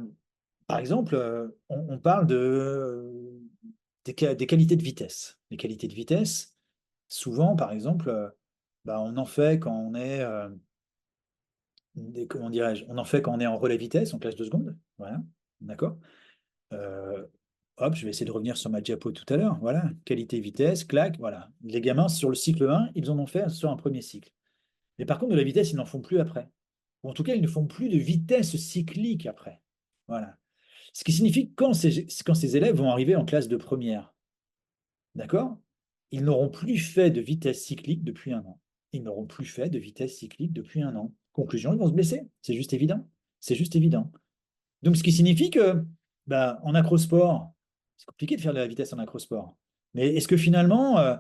par exemple, on parle des qualités de vitesse. Les qualités de vitesse, souvent, par exemple, bah, on en fait quand on est, comment dirais-je, on en fait quand on est en relais vitesse, en classe de seconde, voilà, d'accord. Euh, Hop, je vais essayer de revenir sur ma diapo tout à l'heure. Voilà, qualité, vitesse, clac, voilà. Les gamins, sur le cycle 1, ils en ont fait sur un premier cycle. Mais par contre, de la vitesse, ils n'en font plus après. Ou en tout cas, ils ne font plus de vitesse cyclique après. Voilà. Ce qui signifie que quand ces élèves vont arriver en classe de première, d'accord? Ils n'auront plus fait de vitesse cyclique depuis un an. Ils n'auront plus fait de vitesse cyclique depuis un an. Conclusion, ils vont se blesser. C'est juste évident. C'est juste évident. Donc, ce qui signifie que, bah, en acrosport, c'est compliqué de faire de la vitesse en acrosport. Mais est-ce que finalement,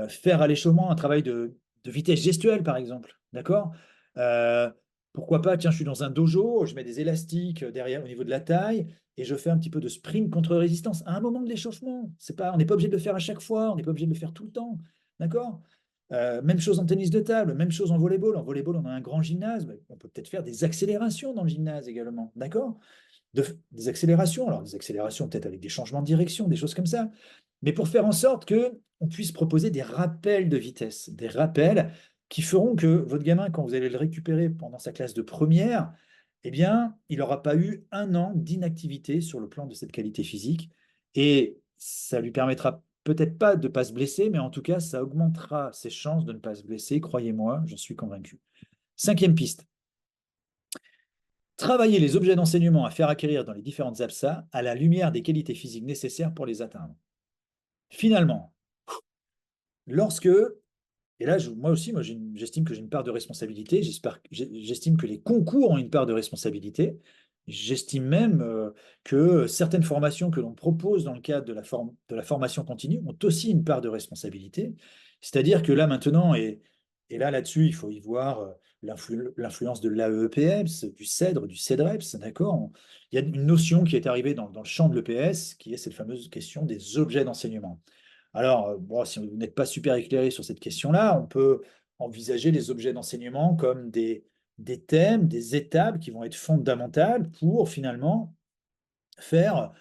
faire à l'échauffement un travail de vitesse gestuelle, par exemple, d'accord? Euh, Pourquoi pas, tiens, je suis dans un dojo, je mets des élastiques derrière au niveau de la taille et je fais un petit peu de sprint contre résistance à un moment de l'échauffement. C'est pas, on n'est pas obligé de le faire à chaque fois, on n'est pas obligé de le faire tout le temps, d'accord? Même chose en tennis de table, même chose en volleyball. En volleyball, on a un grand gymnase, mais on peut peut-être faire des accélérations dans le gymnase également, d'accord? Des accélérations, alors des accélérations peut-être avec des changements de direction, des choses comme ça, mais pour faire en sorte que on puisse proposer des rappels de vitesse, des rappels qui feront que votre gamin, quand vous allez le récupérer pendant sa classe de première, eh bien, il n'aura pas eu un an d'inactivité sur le plan de cette qualité physique, et ça lui permettra peut-être pas de ne pas se blesser, mais en tout cas, ça augmentera ses chances de ne pas se blesser, croyez-moi, j'en suis convaincu. Cinquième piste. Travailler les objets d'enseignement à faire acquérir dans les différentes APSA à la lumière des qualités physiques nécessaires pour les atteindre. Finalement, lorsque, et là, moi aussi, j'estime que j'ai une part de responsabilité, j'estime que les concours ont une part de responsabilité, j'estime même que certaines formations que l'on propose dans le cadre de la formation continue ont aussi une part de responsabilité. C'est-à-dire que là, maintenant, et là, là-dessus, il faut y voir l'influence de l'AEPS, du CEDRE, du CEDREPS, d'accord? Il y a une notion qui est arrivée dans le champ de l'EPS, qui est cette fameuse question des objets d'enseignement. Alors, bon, si vous n'êtes pas super éclairé sur cette question-là, on peut envisager les objets d'enseignement comme des thèmes, des étapes qui vont être fondamentales pour finalement faire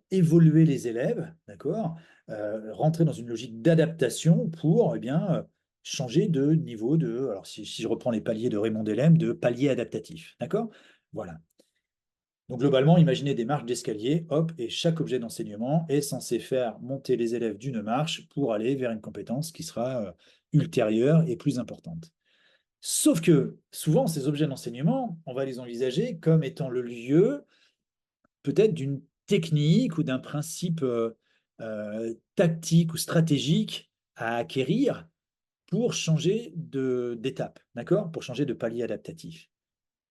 évoluer les élèves, d'accord, rentrer dans une logique d'adaptation pour, eh bien, changer de niveau alors si je reprends les paliers de Raymond Delem, de palier adaptatif, d'accord? Voilà. Donc globalement, imaginez des marches d'escalier, hop, et chaque objet d'enseignement est censé faire monter les élèves d'une marche pour aller vers une compétence qui sera ultérieure et plus importante. Sauf que souvent, ces objets d'enseignement, on va les envisager comme étant le lieu peut-être d'une technique ou d'un principe tactique ou stratégique à acquérir pour changer d'étape, d'accord? Pour changer de palier adaptatif.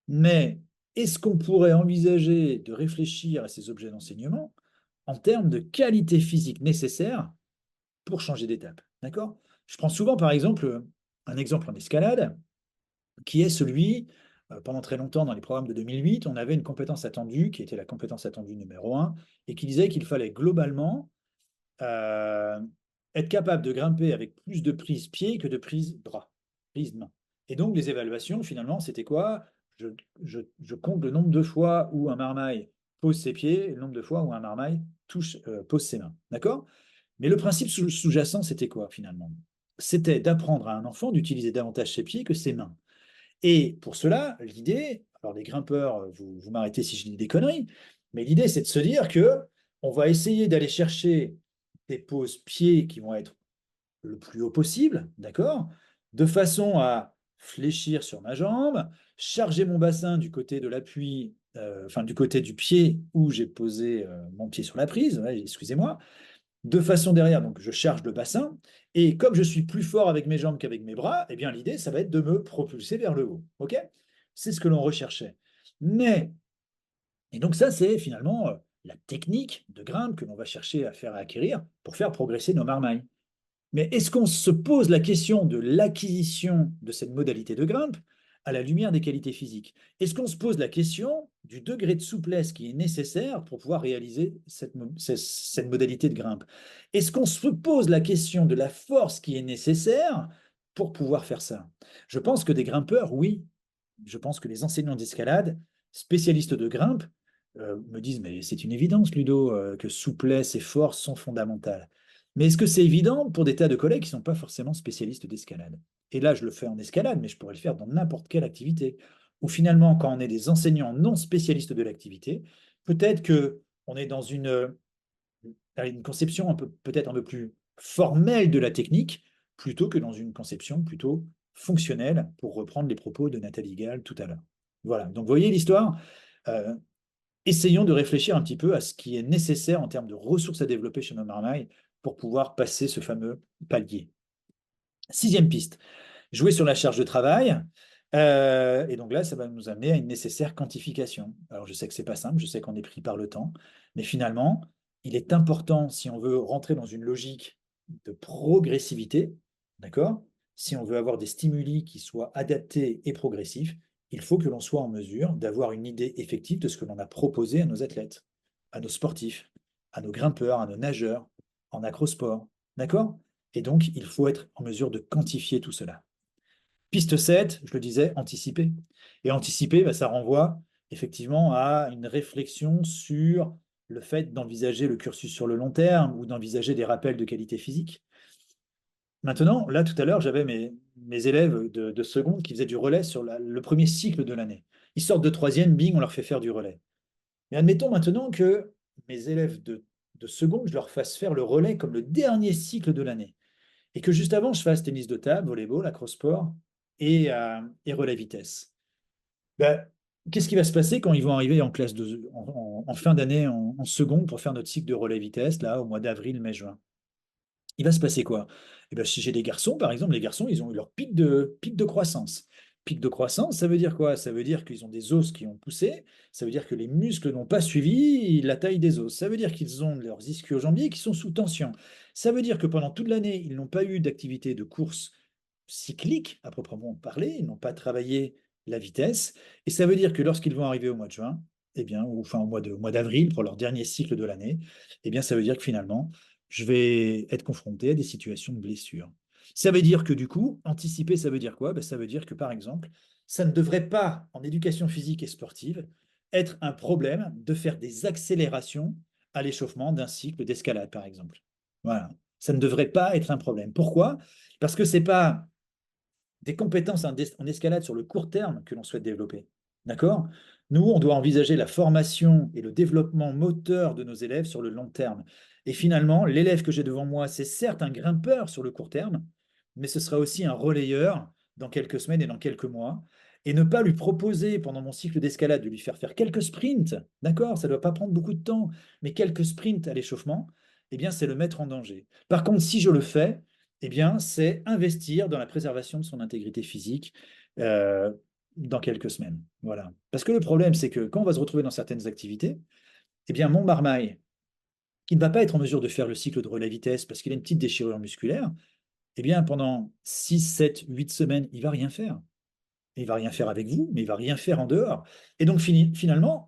Mais est-ce qu'on pourrait envisager de réfléchir à ces objets d'enseignement en termes de qualité physique nécessaire pour changer d'étape? D'accord? Je prends souvent, par exemple, un exemple en escalade, qui est celui, pendant très longtemps, dans les programmes de 2008, on avait une compétence attendue, qui était la compétence attendue numéro un, et qui disait qu'il fallait globalement euh, être capable de grimper avec plus de prise pied que de prise bras, prise main. Et donc, les évaluations, finalement, c'était quoi? Je compte le nombre de fois où un marmaille pose ses pieds et le nombre de fois où un marmaille pose ses mains. D'accord? Mais le principe sous-jacent, c'était quoi, finalement? C'était d'apprendre à un enfant d'utiliser davantage ses pieds que ses mains. Et pour cela, l'idée, alors les grimpeurs, vous m'arrêtez si je dis des conneries, mais l'idée, c'est de se dire que on va essayer d'aller chercher des poses pieds qui vont être le plus haut possible, d'accord? De façon à fléchir sur ma jambe, charger mon bassin du côté de l'appui, enfin du côté du pied où j'ai posé mon pied sur la prise, ouais, excusez-moi, de façon derrière, donc je charge le bassin, et comme je suis plus fort avec mes jambes qu'avec mes bras, eh bien l'idée, ça va être de me propulser vers le haut. Ok? C'est ce que l'on recherchait. Mais, et donc ça, c'est finalement la technique de grimpe que l'on va chercher à faire acquérir pour faire progresser nos marmailles. Mais est-ce qu'on se pose la question de l'acquisition de cette modalité de grimpe à la lumière des qualités physiques? Est-ce qu'on se pose la question du degré de souplesse qui est nécessaire pour pouvoir réaliser cette modalité de grimpe? Est-ce qu'on se pose la question de la force qui est nécessaire pour pouvoir faire ça? Je pense que des grimpeurs, oui. Je pense que les enseignants d'escalade, spécialistes de grimpe, me disent, mais c'est une évidence, Ludo, que souplesse et force sont fondamentales. Mais est-ce que c'est évident pour des tas de collègues qui ne sont pas forcément spécialistes d'escalade? Et là, je le fais en escalade, mais je pourrais le faire dans n'importe quelle activité. Ou finalement, quand on est des enseignants non spécialistes de l'activité, peut-être qu'on est dans une conception peut-être un peu plus formelle de la technique, plutôt que dans une conception plutôt fonctionnelle, pour reprendre les propos de Nathalie Gall tout à l'heure. Voilà, donc vous voyez l'histoire. Euh, Essayons de réfléchir un petit peu à ce qui est nécessaire en termes de ressources à développer chez nos marmailles pour pouvoir passer ce fameux palier. Sixième piste, jouer sur la charge de travail. Et donc là, ça va nous amener à une nécessaire quantification. Alors, je sais que c'est pas simple, je sais qu'on est pris par le temps, mais finalement, il est important, si on veut rentrer dans une logique de progressivité, d'accord? Si on veut avoir des stimuli qui soient adaptés et progressifs, il faut que l'on soit en mesure d'avoir une idée effective de ce que l'on a proposé à nos athlètes, à nos sportifs, à nos grimpeurs, à nos nageurs, en acrosport, d'accord? Et donc, il faut être en mesure de quantifier tout cela. Piste 7, je le disais, anticiper. Et anticiper, bah, ça renvoie effectivement à une réflexion sur le fait d'envisager le cursus sur le long terme ou d'envisager des rappels de qualité physique. Maintenant, là, tout à l'heure, j'avais mes élèves de seconde qui faisaient du relais sur le premier cycle de l'année. Ils sortent de troisième, bing, on leur fait faire du relais. Mais admettons maintenant que mes élèves de seconde, je leur fasse faire le relais comme le dernier cycle de l'année et que juste avant, je fasse tennis de table, volleyball, acrosport et relais vitesse. Ben, qu'est-ce qui va se passer quand ils vont arriver en classe en fin d'année en seconde pour faire notre cycle de relais vitesse, là, au mois d'avril, mai, juin? Il va se passer quoi? Eh ben, si j'ai des garçons, par exemple, les garçons, ils ont eu leur pic de croissance. Pic de croissance, ça veut dire quoi? Ça veut dire qu'ils ont des os qui ont poussé, ça veut dire que les muscles n'ont pas suivi la taille des os, ça veut dire qu'ils ont leurs ischio-jambiers qui sont sous tension, ça veut dire que pendant toute l'année, ils n'ont pas eu d'activité de course cyclique, à proprement parler, ils n'ont pas travaillé la vitesse, et ça veut dire que lorsqu'ils vont arriver au mois de juin, eh bien, ou enfin au mois d'avril pour leur dernier cycle de l'année, eh bien, ça veut dire que finalement, je vais être confronté à des situations de blessure. Ça veut dire que du coup, anticiper, ça veut dire quoi? Ben, ça veut dire que par exemple, ça ne devrait pas, en éducation physique et sportive, être un problème de faire des accélérations à l'échauffement d'un cycle d'escalade, par exemple. Voilà. Ça ne devrait pas être un problème. Pourquoi? Parce que ce n'est pas des compétences en escalade sur le court terme que l'on souhaite développer. D'accord? Nous, on doit envisager la formation et le développement moteur de nos élèves sur le long terme. Et finalement, l'élève que j'ai devant moi, c'est certes un grimpeur sur le court terme, mais ce sera aussi un relayeur dans quelques semaines et dans quelques mois. Et ne pas lui proposer pendant mon cycle d'escalade de lui faire faire quelques sprints, d'accord, ça ne doit pas prendre beaucoup de temps, mais quelques sprints à l'échauffement, eh bien, c'est le mettre en danger. Par contre, si je le fais, eh bien, c'est investir dans la préservation de son intégrité physique euh, dans quelques semaines. Voilà. Parce que le problème, c'est que quand on va se retrouver dans certaines activités, eh bien, mon marmaille, qui ne va pas être en mesure de faire le cycle de relais vitesse parce qu'il a une petite déchirure musculaire, eh bien, pendant 6, 7, 8 semaines, il ne va rien faire. Il ne va rien faire avec vous, mais il ne va rien faire en dehors. Et donc, finalement,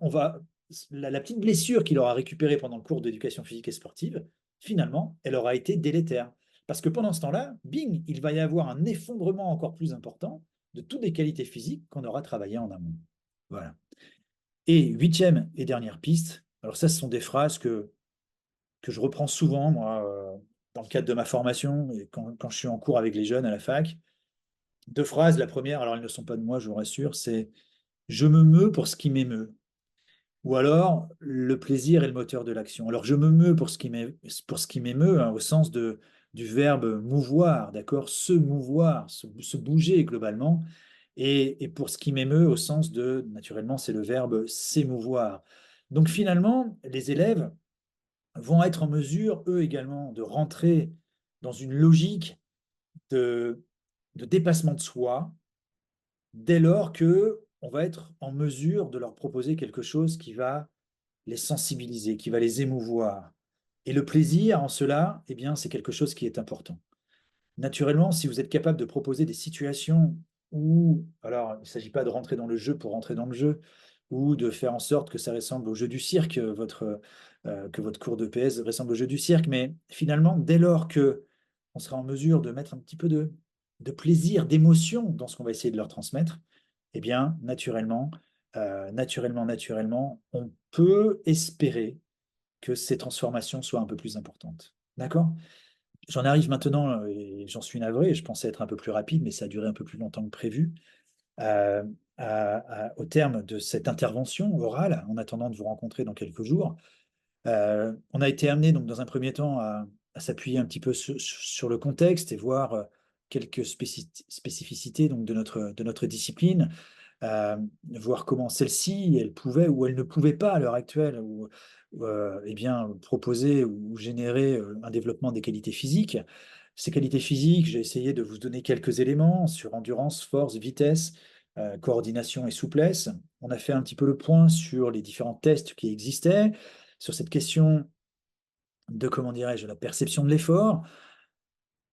la petite blessure qu'il aura récupérée pendant le cours d'éducation physique et sportive, finalement, elle aura été délétère. Parce que pendant ce temps-là, bing, il va y avoir un effondrement encore plus important de toutes les qualités physiques qu'on aura travaillées en amont. Voilà. Et huitième et dernière piste, alors ça, ce sont des phrases que je reprends souvent, moi, dans le cadre de ma formation et quand je suis en cours avec les jeunes à la fac. Deux phrases. La première, alors elles ne sont pas de moi, je vous rassure, c'est je me meus pour ce qui m'émeut. Ou alors, le plaisir est le moteur de l'action. Alors, je me meus pour ce qui m'émeut, hein, au sens du verbe mouvoir, d'accord? Se mouvoir, se bouger globalement. Et pour ce qui m'émeut, au sens de, naturellement, c'est le verbe s'émouvoir. Donc, finalement, les élèves vont être en mesure, eux également, de rentrer dans une logique de, de dépassement de soi, dès lors que on va être en mesure de leur proposer quelque chose qui va les sensibiliser, qui va les émouvoir. Et le plaisir en cela, eh bien, c'est quelque chose qui est important. Naturellement, si vous êtes capable de proposer des situations où, alors, il ne s'agit pas de rentrer dans le jeu pour rentrer dans le jeu, ou de faire en sorte que ça ressemble au jeu du cirque, que votre cours de PS ressemble au jeu du cirque, mais finalement, dès lors que on sera en mesure de mettre un petit peu de plaisir, d'émotion dans ce qu'on va essayer de leur transmettre, eh bien, naturellement, on peut espérer que ces transformations soient un peu plus importantes. D'accord? J'en arrive maintenant, et j'en suis navré, je pensais être un peu plus rapide, mais ça a duré un peu plus longtemps que prévu, euh, au terme de cette intervention orale, en attendant de vous rencontrer dans quelques jours. On a été amené, donc, dans un premier temps, à s'appuyer un petit peu sur le contexte et voir quelques spécificités donc, de notre discipline, euh, voir comment celle-ci, elle pouvait ou elle ne pouvait pas à l'heure actuelle, eh bien, proposer ou générer un développement des qualités physiques. Ces qualités physiques, j'ai essayé de vous donner quelques éléments sur endurance, force, vitesse, coordination et souplesse. On a fait un petit peu le point sur les différents tests qui existaient, sur cette question de, comment dirais-je, la perception de l'effort.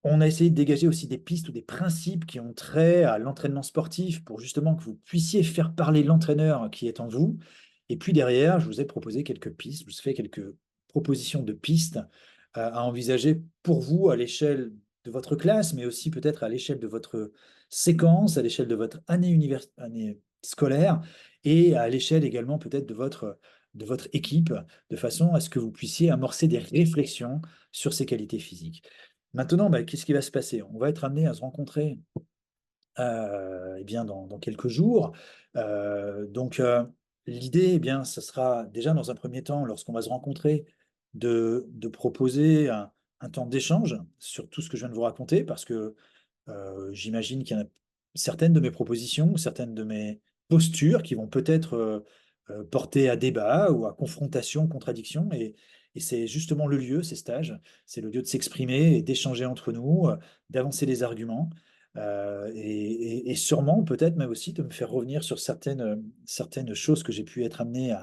On a essayé de dégager aussi des pistes ou des principes qui ont trait à l'entraînement sportif pour justement que vous puissiez faire parler l'entraîneur qui est en vous. Et puis derrière, je vous ai proposé quelques pistes, je vous ai fait quelques propositions de pistes à envisager pour vous à l'échelle de votre classe, mais aussi peut-être à l'échelle de votre séquence, à l'échelle de votre année scolaire et à l'échelle également peut-être de votre équipe, de façon à ce que vous puissiez amorcer des réflexions sur ces qualités physiques. Maintenant, bah, qu'est-ce qui va se passer? On va être amené à se rencontrer eh bien, dans quelques jours. L'idée, eh bien, ça sera déjà dans un premier temps, lorsqu'on va se rencontrer, de proposer un temps d'échange sur tout ce que je viens de vous raconter, parce que j'imagine qu'il y en a certaines de mes propositions, certaines de mes postures qui vont peut-être porter à débat ou à confrontation, contradiction. Et c'est justement le lieu, ces stages, c'est le lieu de s'exprimer et d'échanger entre nous, d'avancer les arguments. Et sûrement, peut-être même aussi, de me faire revenir sur certaines choses que j'ai pu être amené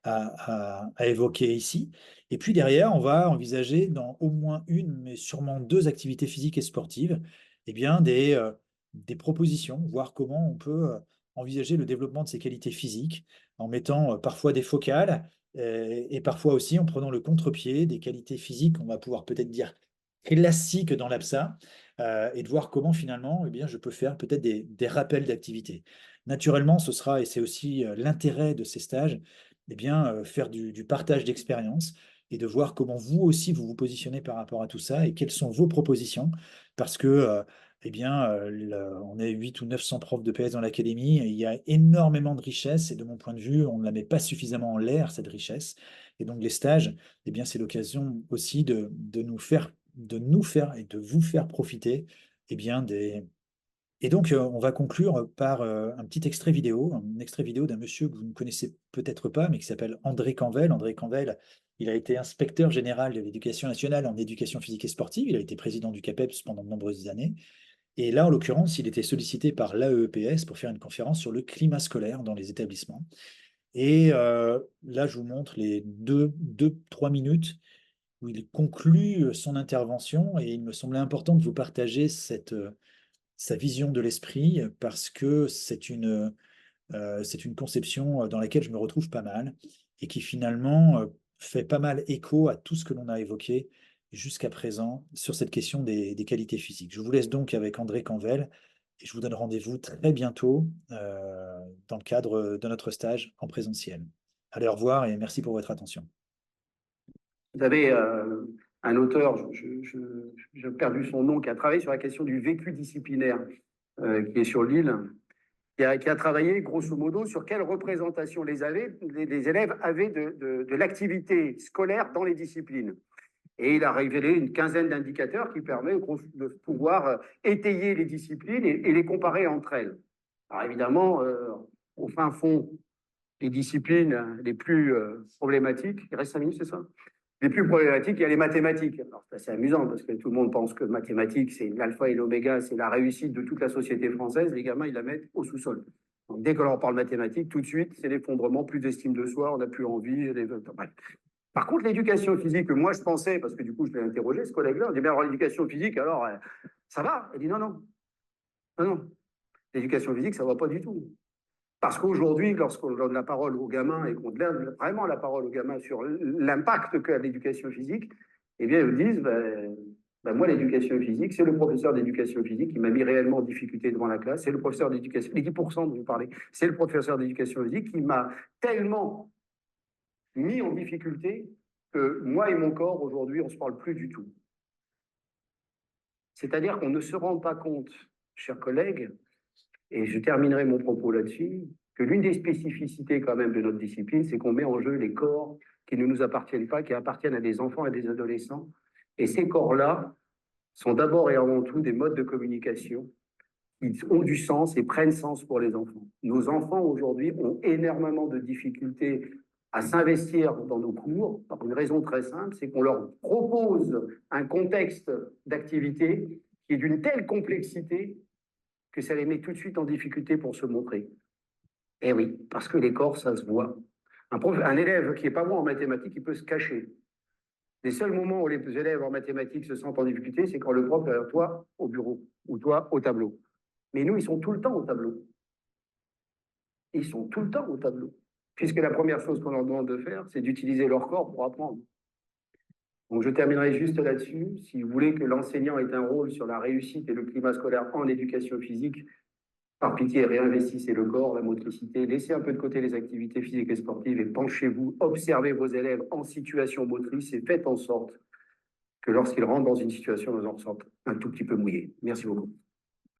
à évoquer ici. Et puis derrière, on va envisager dans au moins une, mais sûrement deux activités physiques et sportives, eh bien, des propositions, voir comment on peut envisager le développement de ces qualités physiques en mettant parfois des focales et parfois aussi en prenant le contre-pied des qualités physiques, on va pouvoir peut-être dire classiques dans l'APSA, et de voir comment finalement eh bien, je peux faire peut-être des rappels d'activité. Naturellement, ce sera, et c'est aussi l'intérêt de ces stages, eh bien, faire du partage d'expérience et de voir comment vous aussi vous vous positionnez par rapport à tout ça et quelles sont vos propositions. Parce que eh bien, on est 8 ou 900 profs de PS dans l'académie, et il y a énormément de richesses et de mon point de vue, on ne la met pas suffisamment en l'air, cette richesse. Et donc les stages, eh bien, c'est l'occasion aussi de nous faire et de vous faire profiter eh bien, et donc, on va conclure par un petit extrait vidéo, un extrait vidéo d'un monsieur que vous ne connaissez peut-être pas, mais qui s'appelle André Canvel. André Canvel, il a été inspecteur général de l'éducation nationale en éducation physique et sportive. Il a été président du CAPEPS pendant de nombreuses années. Et là, en l'occurrence, il était sollicité par l'AEPS pour faire une conférence sur le climat scolaire dans les établissements. Et là, je vous montre les trois minutes où il conclut son intervention. Et il me semblait important de vous partager sa vision de l'esprit parce que c'est une conception dans laquelle je me retrouve pas mal et qui finalement fait pas mal écho à tout ce que l'on a évoqué jusqu'à présent sur cette question des qualités physiques. Je vous laisse donc avec André Canvel Et je vous donne rendez-vous très bientôt dans le cadre de notre stage en présentiel. Allez, au revoir et merci pour votre attention. Vous avez un auteur, j'ai perdu son nom, qui a travaillé sur la question du vécu disciplinaire, qui est sur l'île, qui a travaillé grosso modo sur quelle représentation les élèves avaient de l'activité scolaire dans les disciplines. Et il a révélé une quinzaine d'indicateurs qui permettent de pouvoir étayer les disciplines et les comparer entre elles. Alors évidemment, au fin fond, les disciplines les plus problématiques, il reste 5 minutes, c'est ça? Les plus problématiques, il y a les mathématiques. Alors, c'est assez amusant parce que tout le monde pense que mathématiques, c'est l'alpha et l'oméga, c'est la réussite de toute la société française. Les gamins, ils la mettent au sous-sol. Donc, dès que l'on parle mathématiques, tout de suite, c'est l'effondrement, plus d'estime de soi, on n'a plus envie. Bref. Par contre, l'éducation physique, moi, je pensais, parce que du coup, je l'ai interrogé, ce collègue-là, on dit, bien, alors, l'éducation physique, alors, ça va? Il dit, non, non. Non, non. L'éducation physique, ça ne va pas du tout. Parce qu'aujourd'hui, lorsqu'on donne la parole aux gamins et qu'on donne vraiment la parole aux gamins sur l'impact qu'a l'éducation physique, eh bien, ils disent, moi, l'éducation physique, c'est le professeur d'éducation physique qui m'a mis réellement en difficulté devant la classe, c'est le professeur d'éducation, les 10% dont vous parlez, c'est le professeur d'éducation physique qui m'a tellement mis en difficulté que moi et mon corps, aujourd'hui, on ne se parle plus du tout. C'est-à-dire qu'on ne se rend pas compte, chers collègues, et je terminerai mon propos là-dessus, que l'une des spécificités quand même de notre discipline, c'est qu'on met en jeu les corps qui ne nous appartiennent pas, qui appartiennent à des enfants et des adolescents. Et ces corps-là sont d'abord et avant tout des modes de communication qui ont du sens et prennent sens pour les enfants. Nos enfants aujourd'hui ont énormément de difficultés à s'investir dans nos cours, par une raison très simple, c'est qu'on leur propose un contexte d'activité qui est d'une telle complexité que ça les met tout de suite en difficulté pour se montrer. Eh oui, parce que les corps, ça se voit. Un élève qui n'est pas bon en mathématiques, il peut se cacher. Les seuls moments où les élèves en mathématiques se sentent en difficulté, c'est quand le prof est toi au bureau ou toi au tableau. Mais nous, ils sont tout le temps au tableau. Ils sont tout le temps au tableau. Puisque la première chose qu'on leur demande de faire, c'est d'utiliser leur corps pour apprendre. Donc, je terminerai juste là-dessus. Si vous voulez que l'enseignant ait un rôle sur la réussite et le climat scolaire en éducation physique, par pitié, réinvestissez le corps, la motricité, laissez un peu de côté les activités physiques et sportives et penchez-vous, observez vos élèves en situation motrice et faites en sorte que lorsqu'ils rentrent dans une situation, ils en ressortent un tout petit peu mouillés. Merci beaucoup.